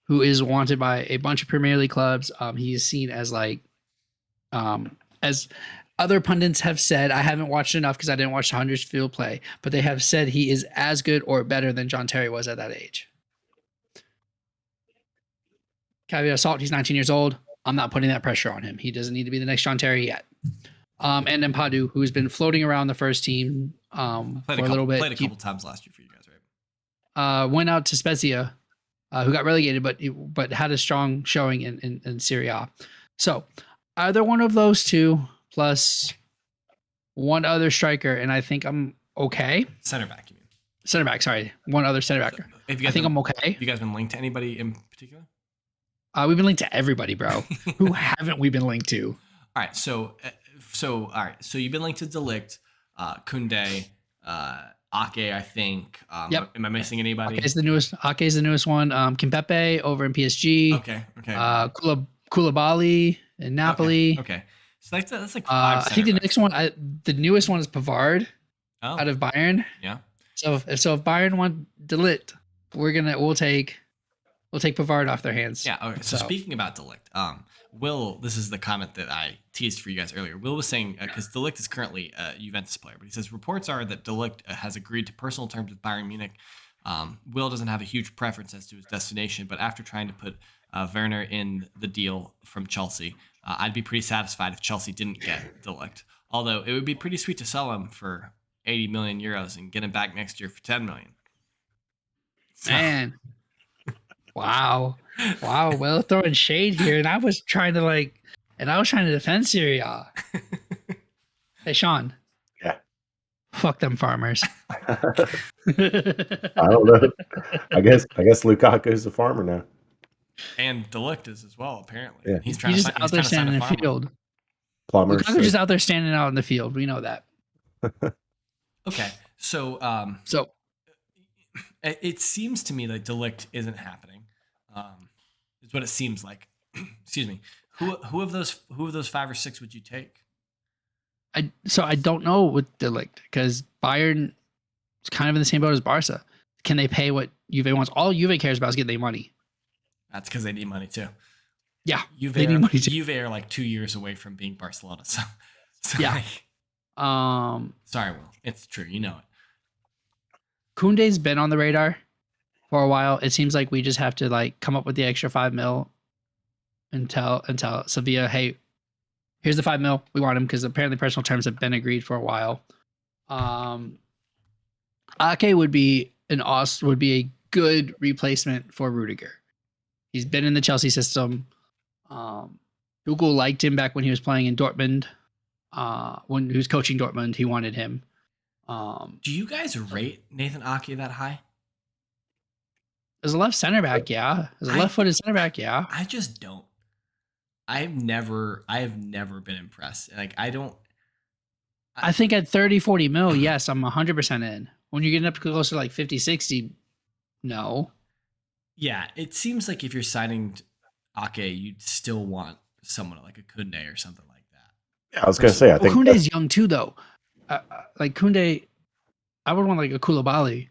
[SPEAKER 2] who is wanted by a bunch of Premier League clubs. He is seen as like, as other pundits have said, I haven't watched enough because I didn't watch Huddersfield play, but they have said he is as good or better than John Terry was at that age. Caveat assault, he's 19 years old. I'm not putting that pressure on him. He doesn't need to be the next John Terry yet. And then Padu, who's been floating around the first team for a little bit.
[SPEAKER 1] Played a couple times last year for you guys, right?
[SPEAKER 2] Went out to Spezia, who got relegated, but had a strong showing in Serie A. So either one of those two plus one other striker, and I think I'm okay.
[SPEAKER 1] Center back, you mean?
[SPEAKER 2] Center back, sorry. One other center back. I think I'm okay.
[SPEAKER 1] Have you guys been linked to anybody in particular?
[SPEAKER 2] We've been linked to everybody, bro. Who haven't we been linked to?
[SPEAKER 1] All right, so you've been linked to Delict, Koundé, Ake, I think.
[SPEAKER 2] Yep.
[SPEAKER 1] Am I missing anybody?
[SPEAKER 2] Ake's the newest one. Kimpembe over in PSG.
[SPEAKER 1] Okay.
[SPEAKER 2] Koulibaly in Napoli.
[SPEAKER 1] Okay. So that's like five.
[SPEAKER 2] I think the next one, the newest one is Pavard out of Bayern.
[SPEAKER 1] Yeah.
[SPEAKER 2] So if Bayern want Delict, we'll take Pavard off their hands.
[SPEAKER 1] Yeah. Okay. So speaking about Delict, Will, this is the comment that I teased for you guys earlier. Will was saying, because Delict is currently a Juventus player, but he says reports are that Delict has agreed to personal terms with Bayern Munich. Will doesn't have a huge preference as to his destination, but after trying to put Werner in the deal from Chelsea, I'd be pretty satisfied if Chelsea didn't get Delict. Although it would be pretty sweet to sell him for 80 million euros and get him back next year for 10 million. So.
[SPEAKER 2] Man. Wow. Well, throwing shade here, and I was trying to defend Syria. Hey, Sean.
[SPEAKER 3] Yeah.
[SPEAKER 2] Fuck them farmers.
[SPEAKER 3] I don't know. I guess Lukaku's a farmer now.
[SPEAKER 1] And Delict is as well, apparently.
[SPEAKER 3] Yeah.
[SPEAKER 1] He's
[SPEAKER 2] just out there standing in the field.
[SPEAKER 3] Plumbers.
[SPEAKER 2] Lukaku's just out there standing out in the field. We know that.
[SPEAKER 1] Okay. So it seems to me that Delict isn't happening. Is what it seems like. Excuse me. Who of those 5 or 6 would you take?
[SPEAKER 2] I don't know with Delict because Bayern is kind of in the same boat as Barca. Can they pay what Juve wants? All Juve cares about is getting their money.
[SPEAKER 1] That's because they need money too.
[SPEAKER 2] Yeah,
[SPEAKER 1] they need money too. Juve are like 2 years away from being Barcelona. So
[SPEAKER 2] yeah.
[SPEAKER 1] Sorry, Will. It's true. You know it.
[SPEAKER 2] Koundé's been on the radar for a while. It seems like we just have to come up with the extra 5 mil and tell Sevilla, hey, here's the 5 mil. We want him because apparently personal terms have been agreed for a while. Ake would be a good replacement for Rudiger. He's been in the Chelsea system. Tuchel liked him back when he was playing in Dortmund. When he was coaching Dortmund, he wanted him.
[SPEAKER 1] Do you guys rate Nathan Ake that high?
[SPEAKER 2] As a left center back, yeah. As a left-footed center back, yeah.
[SPEAKER 1] I just don't. I have never been impressed. I
[SPEAKER 2] think at 30, 40 mil, yes, I'm 100% in. When you're getting up closer to 50, 60, no.
[SPEAKER 1] Yeah, it seems like if you're signing Ake, you'd still want someone like a Koundé or something like that.
[SPEAKER 3] Yeah, I was going to say, I think
[SPEAKER 2] Koundé's young too, though. Koundé, I would want a Koulibaly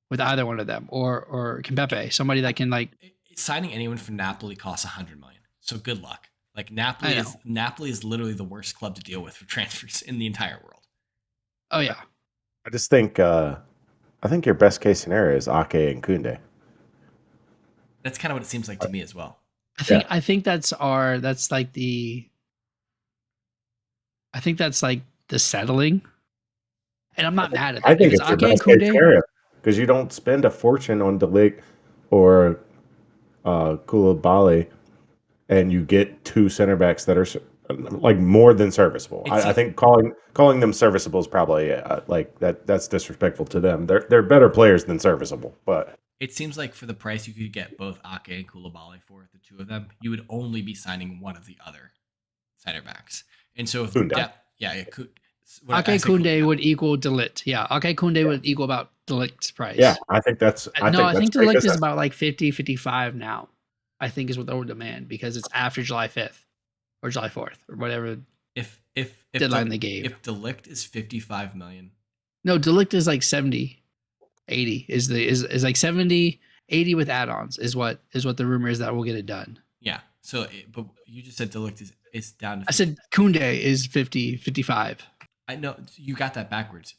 [SPEAKER 2] with either one of them, or Kimpembe, somebody that can
[SPEAKER 1] signing anyone from Napoli costs 100 million. So good luck. Napoli is literally the worst club to deal with for transfers in the entire world.
[SPEAKER 2] Oh yeah.
[SPEAKER 3] I just think your best case scenario is Ake and Koundé.
[SPEAKER 1] That's kind of what it seems like to me as well.
[SPEAKER 2] I think that's the settling. And I'm not mad at that.
[SPEAKER 3] I think it's your best case scenario because you don't spend a fortune on Delict or Koulibaly, and you get 2 center backs that are more than serviceable. I think calling them serviceable is probably that's disrespectful to them. They're better players than serviceable, but
[SPEAKER 1] it seems like for the price you could get both Ake and Koulibaly for the 2 of them, you would only be signing one of the other center backs. And so if
[SPEAKER 2] Ake Koundé would equal Delict. Yeah, Ake Koundé would equal about Delict's price.
[SPEAKER 3] Yeah, I think that's.
[SPEAKER 2] I think Delict is about 50, 55 now. I think is what they would demand because it's after July 5th or July 4th or whatever.
[SPEAKER 1] If
[SPEAKER 2] deadline they gave.
[SPEAKER 1] If Delict is 55 million.
[SPEAKER 2] No, Delict is 70, 80 is 70, 80 with add-ons is what the rumor is that we'll get it done.
[SPEAKER 1] Yeah. So, but you just said Delict is down to 50.
[SPEAKER 2] I said Koundé is 50, 55.
[SPEAKER 1] I know you got that backwards.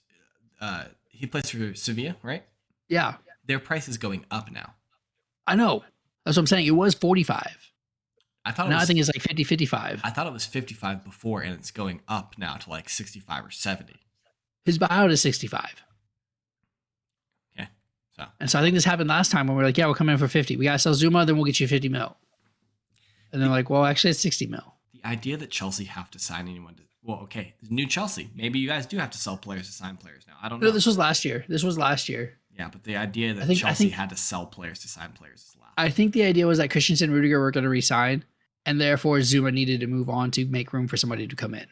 [SPEAKER 1] He plays for Sevilla, right?
[SPEAKER 2] Yeah.
[SPEAKER 1] Their price is going up now.
[SPEAKER 2] I know. That's what I'm saying. It was 45. Now I think it's like 50-55.
[SPEAKER 1] I thought it was 55 before, and it's going up now to like 65 or 70.
[SPEAKER 2] His buyout is 65.
[SPEAKER 1] Okay.
[SPEAKER 2] And so I think this happened last time when we were like, yeah, we'll come in for 50. We got to sell Zuma, then we'll get you 50 mil. And they're like, well, actually, it's 60 mil.
[SPEAKER 1] The idea that Chelsea have to sign anyone to, well, okay, new Chelsea. Maybe you guys do have to sell players to sign players now. I don't know.
[SPEAKER 2] No, this was last year. Yeah,
[SPEAKER 1] but the idea that Chelsea had to sell players to sign players is last.
[SPEAKER 2] I think the idea was that Christensen and Rudiger were going to resign, and therefore Zuma needed to move on to make room for somebody to come in. Okay.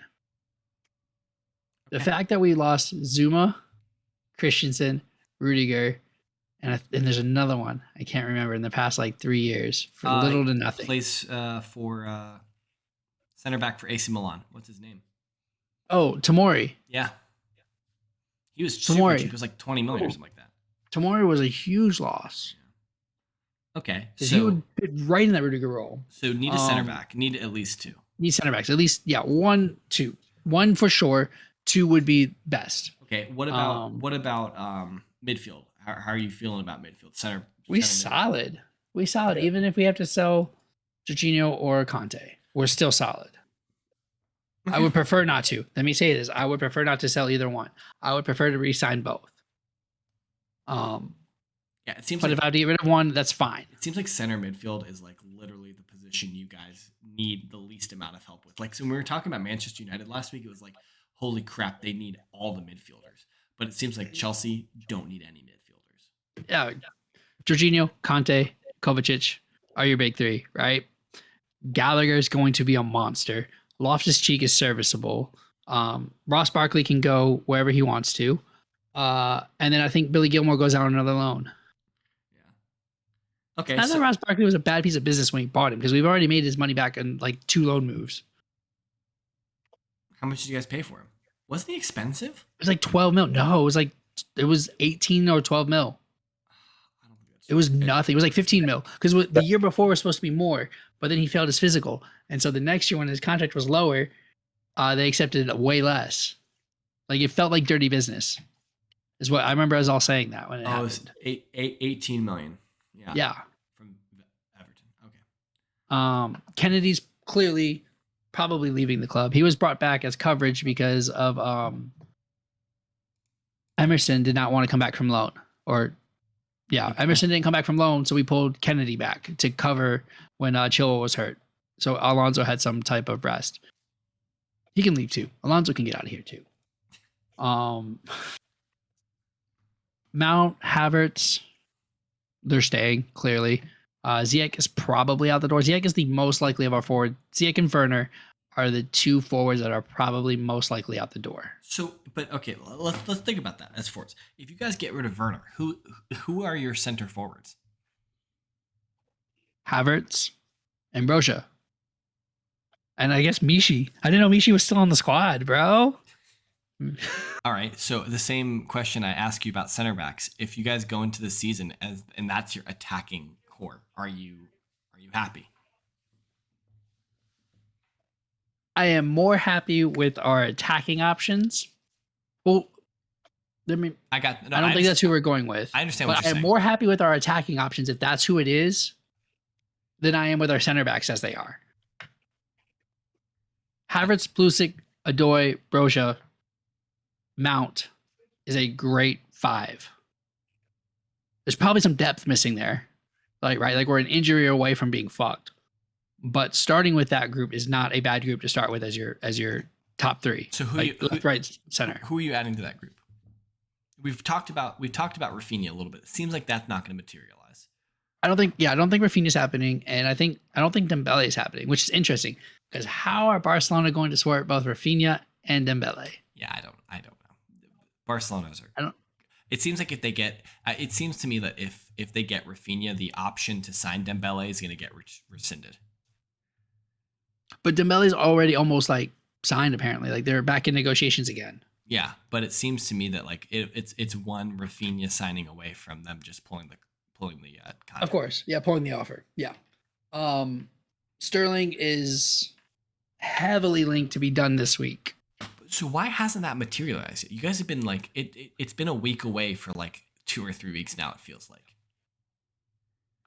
[SPEAKER 2] The fact that we lost Zuma, Christensen, Rudiger, and there's another one I can't remember in the past like 3 years for little to nothing.
[SPEAKER 1] Plays for center back for AC Milan. What's his name?
[SPEAKER 2] Oh, Tomori.
[SPEAKER 1] Yeah. He was super cheap. It was like 20 million or something like that.
[SPEAKER 2] Tomori was a huge loss.
[SPEAKER 1] Okay.
[SPEAKER 2] So he would fit right in that Rudiger role.
[SPEAKER 1] So need a center back. Need at least 2.
[SPEAKER 2] Need center backs. At least, 1, 2. 1 for sure. 2 would be best.
[SPEAKER 1] Okay. What about midfield? How are you feeling about midfield? Center
[SPEAKER 2] solid. We solid. Even if we have to sell Jorginho or Conte, we're still solid. Okay. I would prefer not to. Let me say this. I would prefer not to sell either one. I would prefer to re-sign both.
[SPEAKER 1] Yeah, it seems.
[SPEAKER 2] But if I have to get rid of one, that's fine.
[SPEAKER 1] It seems like center midfield is like literally the position you guys need the least amount of help with. Like, so when we were talking about Manchester United last week, it was like, holy crap, they need all the midfielders. But it seems like Chelsea don't need any midfielders.
[SPEAKER 2] Yeah, Jorginho, Conte, Kovacic are your big 3, right? Gallagher is going to be a monster. Loftus-Cheek is serviceable. Ross Barkley can go wherever he wants to. And then I think Billy Gilmore goes out on another loan.
[SPEAKER 1] Yeah. Okay.
[SPEAKER 2] I thought Ross Barkley was a bad piece of business when he bought him because we've already made his money back in like 2 loan moves.
[SPEAKER 1] How much did you guys pay for him? Wasn't he expensive?
[SPEAKER 2] It was like 12 mil. No, it was 18 or 12 mil. It was nothing. It was like 15 mil because the year before was supposed to be more, but then he failed his physical. And so the next year when his contract was lower, they accepted way less. Like it felt like dirty business is what I remember us all saying that when it happened.
[SPEAKER 1] It was 18 million.
[SPEAKER 2] Yeah.
[SPEAKER 1] From Everton. Okay.
[SPEAKER 2] Kennedy's clearly probably leaving the club. He was brought back as coverage because of Emerson did not want to come back from loan Emerson didn't come back from loan, so we pulled Kennedy back to cover when Chilwell was hurt. So Alonso had some type of rest. He can leave too. Alonso can get out of here too. Mount, Havertz, they're staying, clearly. Ziyech is probably out the door. Ziyech is the most likely of our forward. Ziyech and Werner are the 2 forwards that are probably most likely out the door.
[SPEAKER 1] So, but okay, let's think about that as forwards. If you guys get rid of Werner, who are your center forwards?
[SPEAKER 2] Havertz and Broja. And I guess Mishi. I didn't know Mishi was still on the squad, bro.
[SPEAKER 1] All right. So the same question I ask you about center backs. If you guys go into the season and that's your attacking core, are you happy?
[SPEAKER 2] I am more happy with our attacking options. Well, I don't think that's who we're going with.
[SPEAKER 1] I understand what you're saying.
[SPEAKER 2] I am more happy with our attacking options if that's who it is than I am with our center backs as they are. Havertz, Pulisic, Odoi, Broja, Mount is a great 5. There's probably some depth missing there. Like we're an injury away from being fucked. But starting with that group is not a bad group to start with as your top 3.
[SPEAKER 1] So
[SPEAKER 2] left, right, center.
[SPEAKER 1] Who are you adding to that group? We've talked about Rafinha a little bit. It seems like that's not going to materialize.
[SPEAKER 2] I don't think Rafinha's happening, and I don't think Dembele is happening, which is interesting because how are Barcelona going to support both Rafinha and Dembele?
[SPEAKER 1] Yeah, I don't know. Barcelona's are. It seems like if they get, it seems to me that if they get Rafinha, the option to sign Dembele is going to get rescinded.
[SPEAKER 2] But Dembele's already almost like signed. Apparently, like they're back in negotiations again.
[SPEAKER 1] Yeah, but it seems to me that like it's one Rafinha signing away from them just pulling the contract.
[SPEAKER 2] Of course, yeah, pulling the offer. Yeah, Sterling is heavily linked to be done this week.
[SPEAKER 1] So why hasn't that materialized? You guys have been like it's been a week away for like 2 or 3 weeks now. It feels like.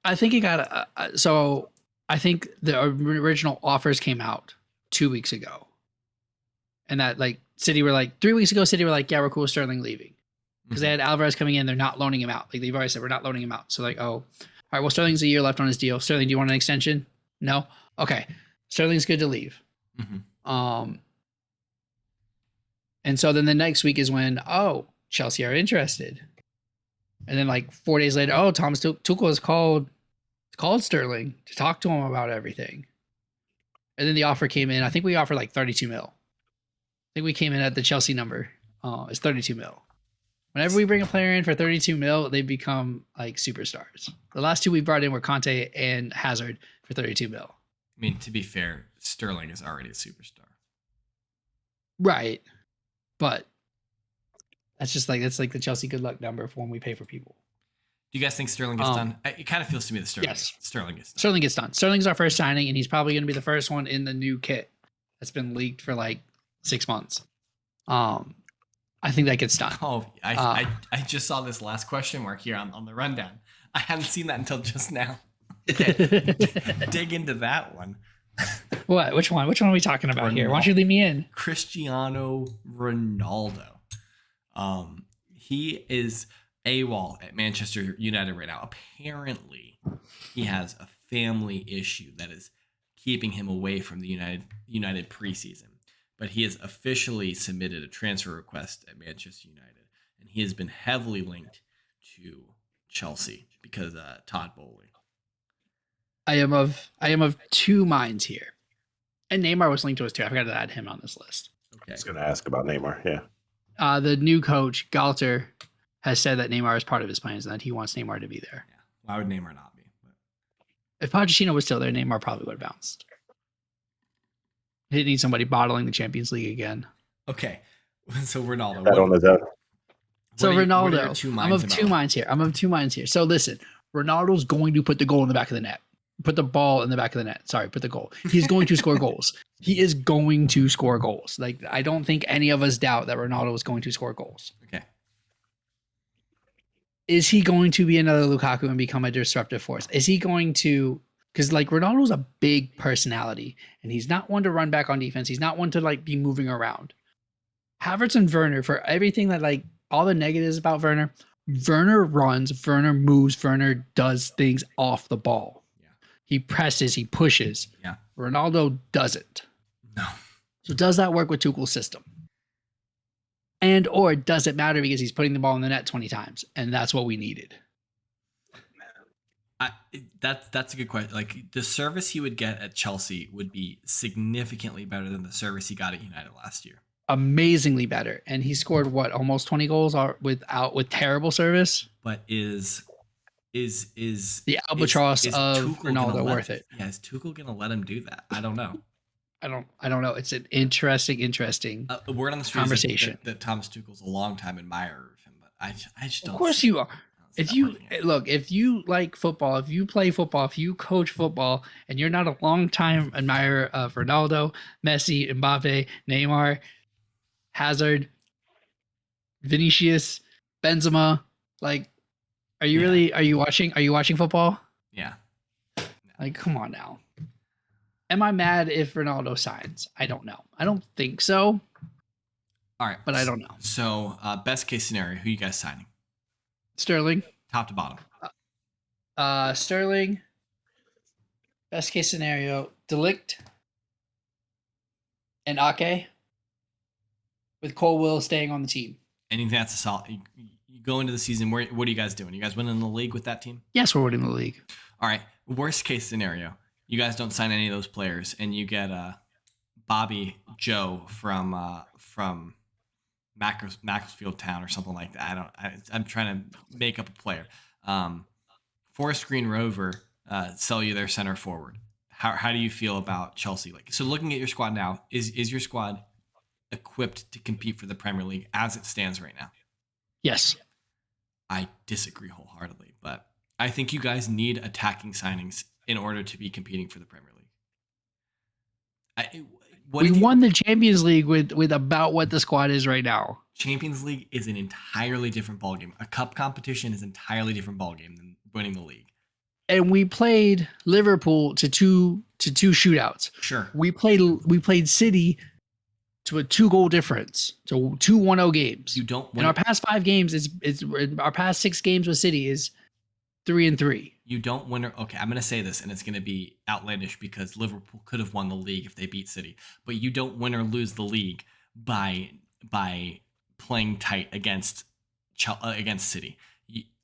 [SPEAKER 2] I think he got so I think the original offers came out 2 weeks ago. And that like City were like 3 weeks ago, City were like, yeah, we're cool with Sterling leaving. Because they had Alvarez coming in, they're not loaning him out. Like they've already said, we're not loaning him out. So like, oh, all right, well, Sterling's a year left on his deal. Sterling, do you want an extension? No? Okay. Sterling's good to leave. And so then the next week is when, oh, Chelsea are interested. And then like 4 days later, oh, Thomas Tuchel has called Sterling to talk to him about everything. And then the offer came in. I think we offered like 32 mil. I think we came in at the Chelsea number. It's 32 mil. Whenever we bring a player in for 32 mil, they become like superstars. The last two we brought in were Conte and Hazard for 32 mil.
[SPEAKER 1] I mean, to be fair, Sterling is already a superstar.
[SPEAKER 2] Right. But that's like the Chelsea good luck number for when we pay for people.
[SPEAKER 1] Do you guys think Sterling gets done? It kind of feels to me that Sterling gets done.
[SPEAKER 2] Sterling gets done. Sterling's our first signing, and he's probably going to be the first one in the new kit that's been leaked for like 6 months. I think that gets done.
[SPEAKER 1] Oh, I just saw this last question mark here on the rundown. I hadn't seen that until just now. Okay. Dig into that one.
[SPEAKER 2] What? Which one? Which one are we talking about here? Why don't you leave me in?
[SPEAKER 1] Cristiano Ronaldo. He is AWOL at Manchester United right now. Apparently, he has a family issue that is keeping him away from the United preseason. But he has officially submitted a transfer request at Manchester United, and he has been heavily linked to Chelsea because Todd Bowley.
[SPEAKER 2] I am of two minds here, and Neymar was linked to us too. I forgot to add him on this list.
[SPEAKER 3] Okay, I was going to ask about Neymar. Yeah,
[SPEAKER 2] the new coach Galter has said that Neymar is part of his plans and that he wants Neymar to be there.
[SPEAKER 1] Yeah, why would Neymar not be?
[SPEAKER 2] If Pochettino was still there, Neymar probably would have bounced. He didn't need somebody bottling the Champions League again.
[SPEAKER 1] Okay, so Ronaldo.
[SPEAKER 3] That on his own.
[SPEAKER 2] So Ronaldo, I'm of two minds here. So listen, Ronaldo's going to put the goal in the back of the net. Put the ball in the back of the net. Sorry, put the goal. He's going to score goals. He is going to score goals. Like, I don't think any of us doubt that Ronaldo is going to score goals.
[SPEAKER 1] Okay.
[SPEAKER 2] Is he going to be another Lukaku and become a disruptive force? Is he going to... Because, like, Ronaldo's a big personality, and he's not one to run back on defense. He's not one to, like, be moving around. Havertz and Werner, for everything that, like, all the negatives about Werner, Werner runs, Werner moves, Werner does things off the ball. Yeah. He presses, he pushes.
[SPEAKER 1] Yeah.
[SPEAKER 2] Ronaldo doesn't.
[SPEAKER 1] No.
[SPEAKER 2] So does that work with Tuchel's system? And or does it matter because he's putting the ball in the net 20 times, and that's what we needed?
[SPEAKER 1] That's a good question. Like, the service he would get at Chelsea would be significantly better than the service he got at United last year.
[SPEAKER 2] Amazingly better, and he scored almost 20 goals with terrible service.
[SPEAKER 1] But is
[SPEAKER 2] the albatross of Ronaldo worth it?
[SPEAKER 1] Yeah, is Tuchel gonna let him do that? I don't know.
[SPEAKER 2] I don't know. It's an interesting
[SPEAKER 1] word on the street
[SPEAKER 2] conversation
[SPEAKER 1] that Thomas Tuchel's a long time admirer of him, but I just don't.
[SPEAKER 2] Of course you are. If you like football, if you play football, if you coach football, and you're not a long-time admirer of Ronaldo, Messi, Mbappe, Neymar, Hazard, Vinicius, Benzema, like, are you watching football?
[SPEAKER 1] Yeah.
[SPEAKER 2] Like, come on now. Am I mad if Ronaldo signs? I don't know. I don't think so.
[SPEAKER 1] All right.
[SPEAKER 2] But I don't know.
[SPEAKER 1] So, best case scenario, who you guys signing?
[SPEAKER 2] Sterling.
[SPEAKER 1] Top to bottom.
[SPEAKER 2] Sterling. Best case scenario, De Ligt and Ake, with Colwill staying on the team.
[SPEAKER 1] And you think that's a solid? You go into the season. What are you guys doing? You guys winning the league with that team?
[SPEAKER 2] Yes, we're winning the league.
[SPEAKER 1] All right. Worst case scenario, you guys don't sign any of those players, and you get Bobby Joe from Macclesfield Town or something like that. I'm trying to make up a player. Forest Green Rover sell you their center forward. How do you feel about Chelsea? Like, so looking at your squad now, is your squad equipped to compete for the Premier League as it stands right now?
[SPEAKER 2] Yes.
[SPEAKER 1] I disagree wholeheartedly, but I think you guys need attacking signings in order to be competing for the Premier League.
[SPEAKER 2] We won the Champions League with about what the squad is right now.
[SPEAKER 1] Champions League is an entirely different ballgame. A cup competition is an entirely different ballgame than winning the league.
[SPEAKER 2] and we played Liverpool to two shootouts.
[SPEAKER 1] Sure.
[SPEAKER 2] We played City to a 2-goal difference, to 2 1-0 games.
[SPEAKER 1] You don't win.
[SPEAKER 2] In our past 5 games, it's our past 6 games with City is 3-3.
[SPEAKER 1] You don't win. Okay, I'm going to say this, and it's going to be outlandish because Liverpool could have won the league if they beat City. But you don't win or lose the league by playing tight against City.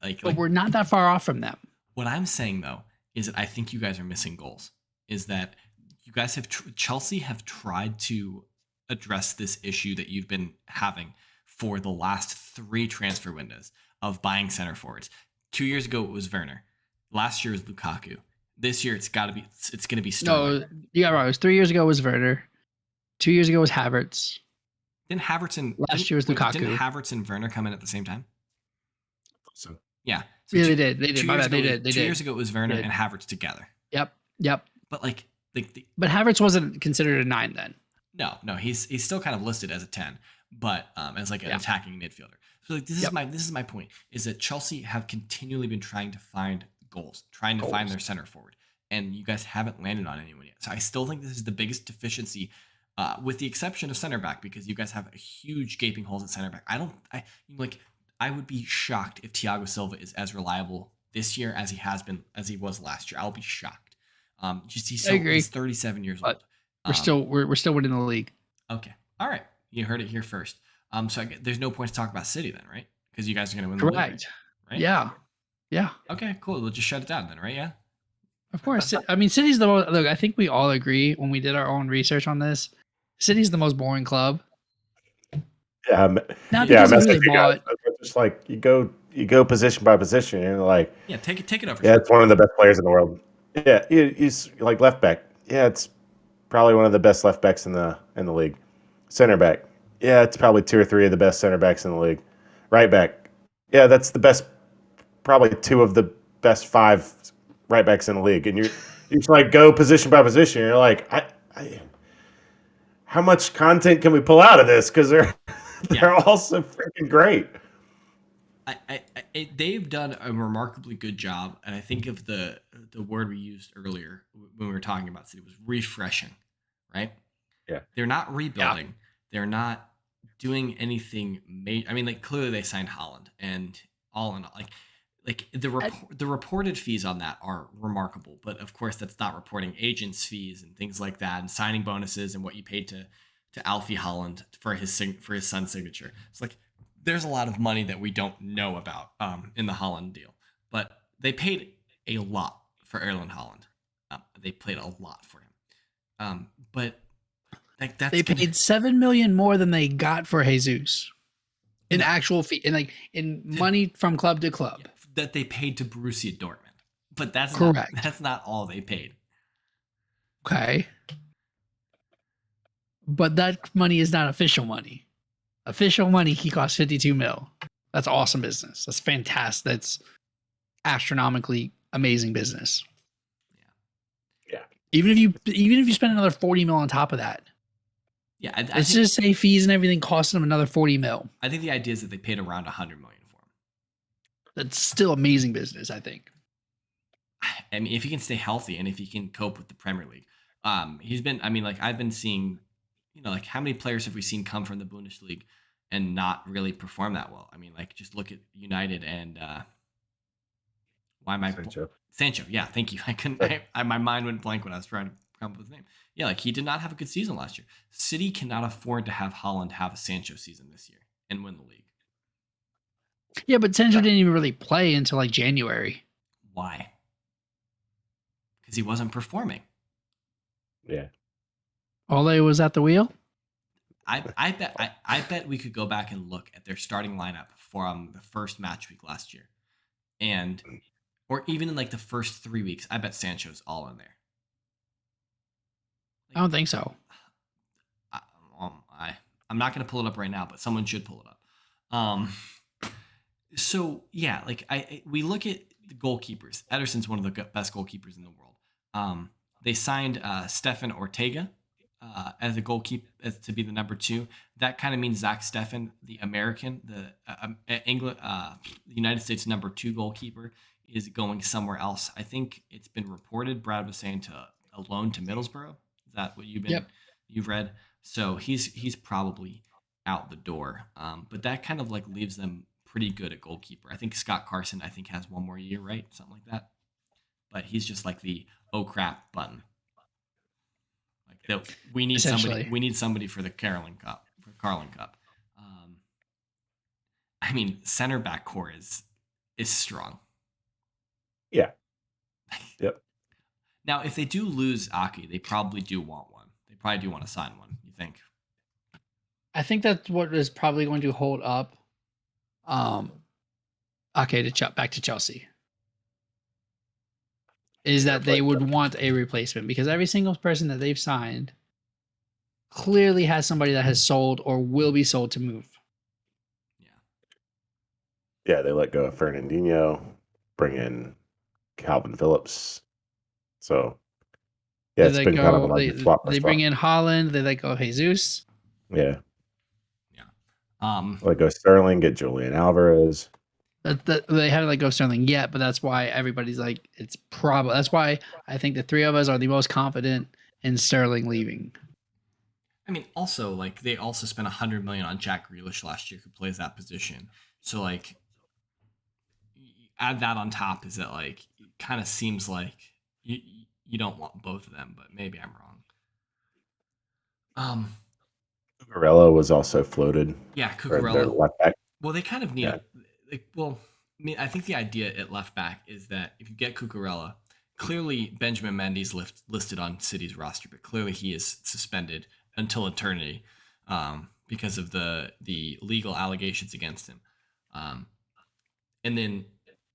[SPEAKER 2] But we're not that far off from them.
[SPEAKER 1] What I'm saying though is that I think you guys are missing goals. Is that you guys have Chelsea have tried to address this issue that you've been having for the last 3 transfer windows of buying center forwards. 2 years ago it was Werner. Last year was Lukaku. This year it's going to be Sterling.
[SPEAKER 2] No, you got right. It was 3 years ago was Werner. 2 years ago was Havertz.
[SPEAKER 1] Didn't Havertz and
[SPEAKER 2] last year was Lukaku.
[SPEAKER 1] Didn't Havertz and Werner come in at the same time?
[SPEAKER 3] So
[SPEAKER 1] yeah.
[SPEAKER 2] So yeah, they did. They did. My bad. They did.
[SPEAKER 1] 2 years ago it was Werner and Havertz together.
[SPEAKER 2] Yep.
[SPEAKER 1] But
[SPEAKER 2] but Havertz wasn't considered a 9 then.
[SPEAKER 1] No, he's still kind of listed as a 10, but as like an attacking midfielder. So this is my point, is that Chelsea have continually been trying to find goals, trying to find their center forward, and you guys haven't landed on anyone yet. So I still think this is the biggest deficiency, with the exception of center back, because you guys have a huge gaping holes at center back. I would be shocked if Thiago Silva is as reliable this year as he was last year. I'll be shocked. He's 37 years old.
[SPEAKER 2] We're still winning the league.
[SPEAKER 1] Okay. All right. You heard it here first. So there's no point to talk about City then, right? Because you guys are going to win the league.
[SPEAKER 2] Correct.
[SPEAKER 1] Right?
[SPEAKER 2] Yeah.
[SPEAKER 1] Okay, cool. We'll just shut it down then, right? Yeah.
[SPEAKER 2] Of course. I mean, City's the most. Look, I think we all agree when we did our own research on this. City's the most boring club.
[SPEAKER 3] Yeah.
[SPEAKER 2] Not because
[SPEAKER 3] really bought. Just like you go position by position, and like
[SPEAKER 1] take it over.
[SPEAKER 3] Yeah, it's one of the best players in the world. Yeah, he's like left back. Yeah, it's probably one of the best left backs in the league. Center back. Yeah, it's probably 2 or 3 of the best center backs in the league. Right back. Yeah, that's the best. Probably 2 of the best 5 right backs in the league. And you just like go position by position. And you're like, how much content can we pull out of this? Because they're all so freaking great.
[SPEAKER 1] They've done a remarkably good job, and I think of the word we used earlier when we were talking about City was refreshing, right?
[SPEAKER 3] Yeah,
[SPEAKER 1] they're not rebuilding. Yeah. They're not doing anything. I mean, like clearly they signed Haaland, and all in all, like the reported fees on that are remarkable, but of course that's not reporting agents' fees and things like that, and signing bonuses and what you paid to Alfie Haaland for his son's signature. It's like. There's a lot of money that we don't know about in the Haaland deal, but they paid a lot for Erling Haaland. They paid a lot for him, but like
[SPEAKER 2] they paid $7 million more than they got for Jesus in actual fee, in money from club to club
[SPEAKER 1] that they paid to Borussia Dortmund. But that's
[SPEAKER 2] correct.
[SPEAKER 1] That's not all they paid.
[SPEAKER 2] Okay, but that money is not official money. Official money, he cost 52 mil. That's awesome business. That's fantastic. That's astronomically amazing business.
[SPEAKER 3] Yeah.
[SPEAKER 2] Even if you spend another 40 mil on top of that.
[SPEAKER 1] Yeah.
[SPEAKER 2] Let's just say fees and everything costing them another 40 mil.
[SPEAKER 1] I think the idea is that they paid around 100 million for him.
[SPEAKER 2] That's still amazing business, I think.
[SPEAKER 1] I mean, if he can stay healthy and if he can cope with the Premier League, he's been. I mean, like I've been seeing. Like how many players have we seen come from the Bundesliga and not really perform that well? I mean, like just look at United and Sancho. Yeah, thank you. I couldn't. My mind went blank when I was trying to come up with his name. Yeah, like he did not have a good season last year. City cannot afford to have Haaland have a Sancho season this year and win the league.
[SPEAKER 2] Yeah, but Sancho didn't even really play until like January.
[SPEAKER 1] Why? Because he wasn't performing.
[SPEAKER 3] Yeah.
[SPEAKER 2] Ole was at the wheel.
[SPEAKER 1] I bet we could go back and look at their starting lineup from the first match week last year, or even in like the first 3 weeks. I bet Sancho's all in there.
[SPEAKER 2] I don't think so.
[SPEAKER 1] I'm not going to pull it up right now, but someone should pull it up. So yeah, like we look at the goalkeepers. Ederson's one of the best goalkeepers in the world. They signed Stefan Ortega. As a goalkeeper, to be the number 2, that kind of means Zach Steffen, the American, the England, the United States number 2 goalkeeper, is going somewhere else. I think it's been reported. Brad was saying to a loan to Middlesbrough. Is that what you've read? So he's probably out the door. But that kind of like leaves them pretty good at goalkeeper. I think Scott Carson has one more year, right? Something like that. But he's just like the oh crap button. Like that we need somebody for the Carling Cup. I mean, center back core is strong.
[SPEAKER 3] Yeah. Yep.
[SPEAKER 1] Now, if they do lose Aki, they probably do want one. They probably do want to sign one. You think?
[SPEAKER 2] I think that's what is probably going to hold up Ake back to Chelsea. Is that they would want a replacement, because every single person that they've signed clearly has somebody that has sold or will be sold to move.
[SPEAKER 3] Yeah, they let go of Fernandinho, bring in Calvin Phillips. So, yeah, it's been kind of like a swap.
[SPEAKER 2] They bring in Holland. They let go of Jesus.
[SPEAKER 3] Yeah.
[SPEAKER 1] Yeah.
[SPEAKER 3] Let go Sterling, get Julian Alvarez.
[SPEAKER 2] They haven't let go of Sterling yet, but that's why everybody's like, it's probably. That's why I think the three of us are the most confident in Sterling leaving.
[SPEAKER 1] I mean, also, like, they also spent $100 million on Jack Grealish last year, who plays that position. So, like, add that on top, is that, like, it kind of seems like you don't want both of them, but maybe I'm wrong.
[SPEAKER 3] Cucurella was also floated.
[SPEAKER 1] Yeah, Cucurella.
[SPEAKER 3] Left back.
[SPEAKER 1] Well, they kind of need I think the idea at left back is that if you get Cucurella, clearly Benjamin Mendy's listed on City's roster, but clearly he is suspended until eternity because of the legal allegations against him. And then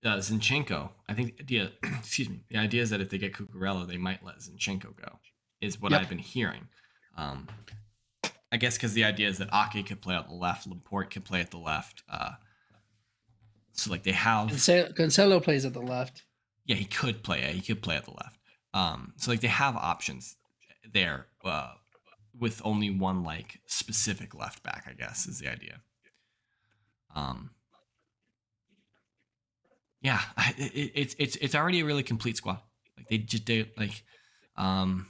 [SPEAKER 1] Zinchenko, I think the idea is that if they get Cucurella, they might let Zinchenko go, is what I've been hearing. I guess because the idea is that Ake could play at the left, Laporte could play at the left. So like they have
[SPEAKER 2] Cancelo plays at the left.
[SPEAKER 1] Yeah, he could play. He could play at the left. So like they have options there with only one like specific left back, I guess, is the idea. Yeah, it's already a really complete squad. Like they just do like. Do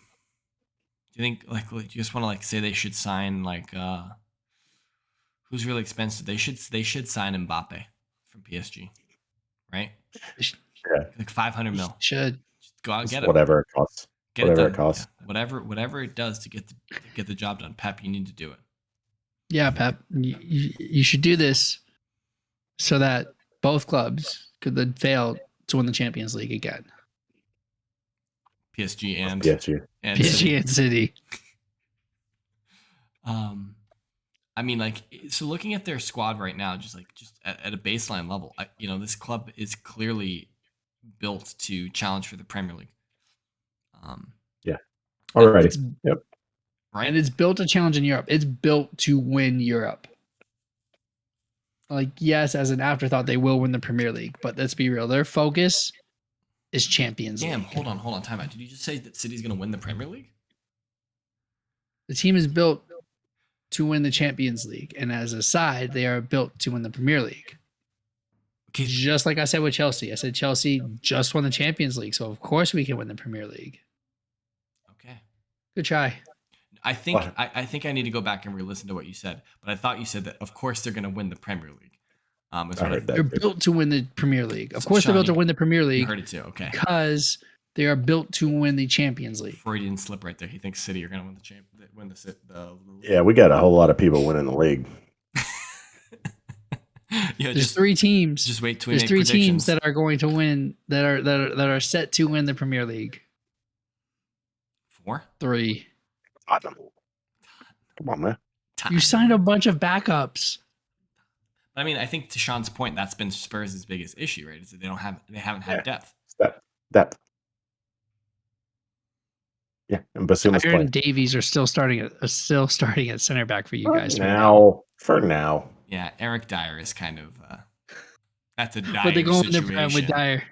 [SPEAKER 1] you think like you just want to like say they should sign like who's really expensive? They should sign Mbappe from PSG, right?
[SPEAKER 3] Yeah,
[SPEAKER 1] like 500 mil.
[SPEAKER 2] Should
[SPEAKER 1] just go out and get it.
[SPEAKER 3] Whatever it costs.
[SPEAKER 1] Whatever it costs. Yeah. Whatever it does to get the job done. Pep, you need to do it.
[SPEAKER 2] Yeah, Pep, you should do this so that both clubs could then fail to win the Champions League again.
[SPEAKER 1] PSG and
[SPEAKER 2] City.
[SPEAKER 1] I mean, like, so looking at their squad right now, just at a baseline level, this club is clearly built to challenge for the Premier League.
[SPEAKER 3] Yeah. Alrighty. Yep.
[SPEAKER 2] Right. And it's built to challenge in Europe. It's built to win Europe. Like, yes, as an afterthought, they will win the Premier League, but let's be real. Their focus is Champions League.
[SPEAKER 1] Damn, hold on, time out. Did you just say that City's going to win the Premier League?
[SPEAKER 2] The team is built to win the Champions League, and as a side, they are built to win the Premier League. Okay. Just like I said with Chelsea. I said Chelsea just won the Champions League, so of course we can win the Premier League.
[SPEAKER 1] Okay.
[SPEAKER 2] Good try.
[SPEAKER 1] I think I need to go back and re-listen to what you said, but I thought you said that of course they're going to win the Premier League.
[SPEAKER 2] They're built to win the Premier League. Of course, they're built to win the Premier League.
[SPEAKER 1] You heard it too. Okay.
[SPEAKER 2] Because they are built to win the Champions League.
[SPEAKER 1] Freudian slip right there. He thinks City are going to win the
[SPEAKER 3] Yeah, we got a whole lot of people winning the league.
[SPEAKER 2] There's 3 teams.
[SPEAKER 1] Just wait till
[SPEAKER 2] there's 3 teams that are going to win that are set to win the Premier League.
[SPEAKER 1] 4?
[SPEAKER 2] 3.
[SPEAKER 3] Tottenham. Come on, man.
[SPEAKER 2] You signed a bunch of backups.
[SPEAKER 1] I mean, I think to Sean's point, that's been Spurs' biggest issue, right? Is that they haven't had depth.
[SPEAKER 3] Depth. Yeah, and Basuma's playing.
[SPEAKER 2] And Davies are still starting at center back for you guys.
[SPEAKER 3] For now.
[SPEAKER 1] Yeah, Eric Dyer is kind of that's a dire
[SPEAKER 2] but they go in
[SPEAKER 1] situation.
[SPEAKER 2] the prime with Dyer.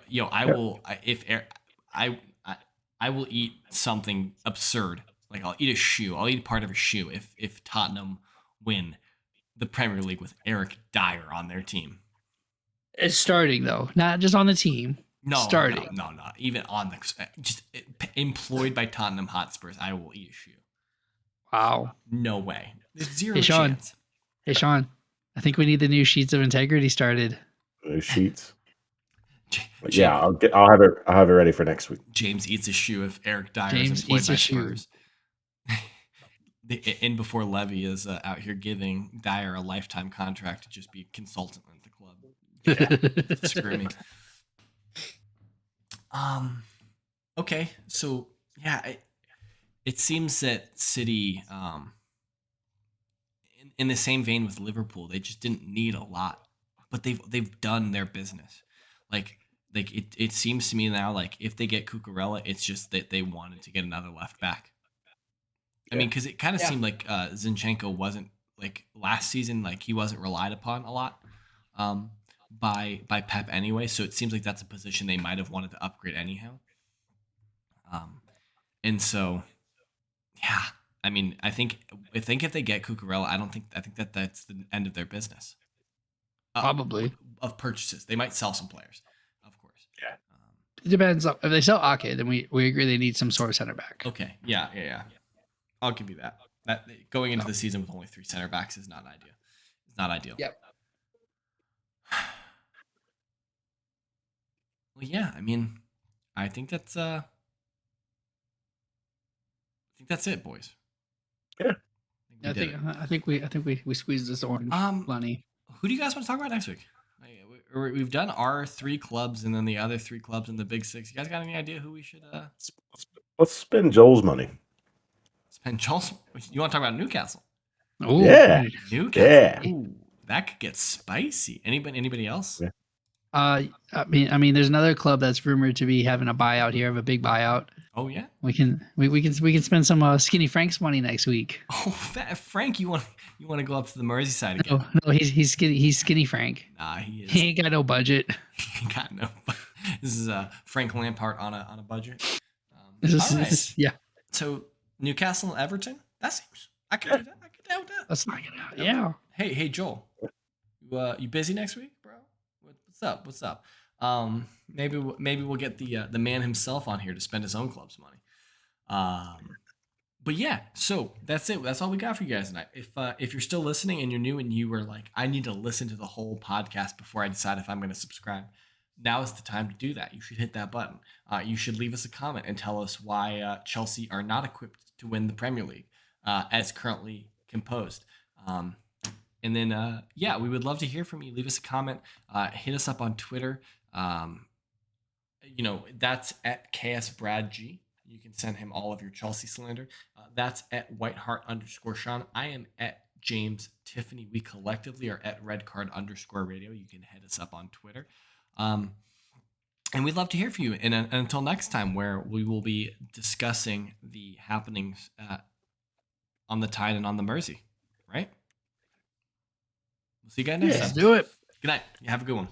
[SPEAKER 1] Yo, I will eat something absurd. Like I'll eat a shoe. I'll eat part of a shoe if Tottenham win the Premier League with Eric Dyer on their team.
[SPEAKER 2] It's starting though, not just on the team.
[SPEAKER 1] No,
[SPEAKER 2] starting.
[SPEAKER 1] no. Even on the just employed by Tottenham Hotspurs, I will eat a shoe.
[SPEAKER 2] Wow.
[SPEAKER 1] No way. There's zero
[SPEAKER 2] Hey, Sean.
[SPEAKER 1] chance.
[SPEAKER 2] Hey, Sean. I think we need the new Sheets of Integrity started.
[SPEAKER 3] New sheets.
[SPEAKER 1] James,
[SPEAKER 3] I'll have it ready for next week.
[SPEAKER 1] James eats a shoe if Eric Dyer
[SPEAKER 2] James
[SPEAKER 1] is employed
[SPEAKER 2] eats
[SPEAKER 1] by
[SPEAKER 2] a shoe.
[SPEAKER 1] Spurs. In before Levy is out here giving Dyer a lifetime contract to just be a consultant at the club. Yeah, screw me. Okay, so yeah, it seems that City, in the same vein with Liverpool, they just didn't need a lot, but they've done their business. Like it seems to me now, like if they get Cucurella, it's just that they wanted to get another left back. I mean, because it kind of seemed like Zinchenko wasn't, like, last season, like he wasn't relied upon a lot by Pep anyway. So it seems like that's a position they might have wanted to upgrade anyhow. And so, yeah, I mean, I think if they get Cucurella, I think that's the end of their business.
[SPEAKER 2] Probably
[SPEAKER 1] of purchases. They might sell some players, of course.
[SPEAKER 3] Yeah.
[SPEAKER 2] It depends. If they sell Ake, then we agree they need some sort of center back.
[SPEAKER 1] Okay. Yeah. I'll give you that. That going into the season with only 3 center backs is not ideal. It's not ideal.
[SPEAKER 2] Yep.
[SPEAKER 1] Well, yeah. I mean, I think that's it, boys.
[SPEAKER 3] Yeah.
[SPEAKER 2] I think we squeezed this orange plenty.
[SPEAKER 1] Who do you guys want to talk about next week? We've done our 3 clubs and then the other 3 clubs in the Big Six. You guys got any idea who we should?
[SPEAKER 3] Let's spend Joel's money.
[SPEAKER 1] Spend Joel's. You want to talk about Newcastle?
[SPEAKER 2] Ooh.
[SPEAKER 3] Yeah.
[SPEAKER 1] Newcastle.
[SPEAKER 3] Yeah.
[SPEAKER 1] Ooh, that could get spicy. Anybody else?
[SPEAKER 3] Yeah.
[SPEAKER 2] I mean, there's another club that's rumored to be having a buyout here, of a big buyout.
[SPEAKER 1] Oh yeah.
[SPEAKER 2] We can spend some Skinny Frank's money next week.
[SPEAKER 1] Oh, Frank, you want to go up to the Merseyside again?
[SPEAKER 2] No, he's Skinny Frank.
[SPEAKER 1] Nah, he is.
[SPEAKER 2] He ain't got no budget.
[SPEAKER 1] He got no. This is Frank Lampard on a budget.
[SPEAKER 2] This
[SPEAKER 1] all right.
[SPEAKER 2] is, yeah.
[SPEAKER 1] So Newcastle and Everton. That seems. I could do that. I could do that.
[SPEAKER 2] Let's knock it out. Yeah.
[SPEAKER 1] Hey, Joel. You busy next week, bro? What's up? Maybe we'll get the man himself on here to spend his own club's money. But yeah, so that's it. That's all we got for you guys tonight. If you're still listening and you're new and you were like, I need to listen to the whole podcast before I decide if I'm going to subscribe, now is the time to do that. You should hit that button. You should leave us a comment and tell us why Chelsea are not equipped to win the Premier League as currently composed. And then, we would love to hear from you. Leave us a comment. Hit us up on Twitter. That's at KSBradG. You can send him all of your Chelsea slander. That's at Whiteheart_Sean. I am at James Tiffany. We collectively are at Redcard_Radio. You can hit us up on Twitter. And we'd love to hear from you. And until next time, where we will be discussing the happenings on the Tide and on the Mersey, right? We'll see you guys next time.
[SPEAKER 2] Let's do it.
[SPEAKER 1] Good night. Have a good one.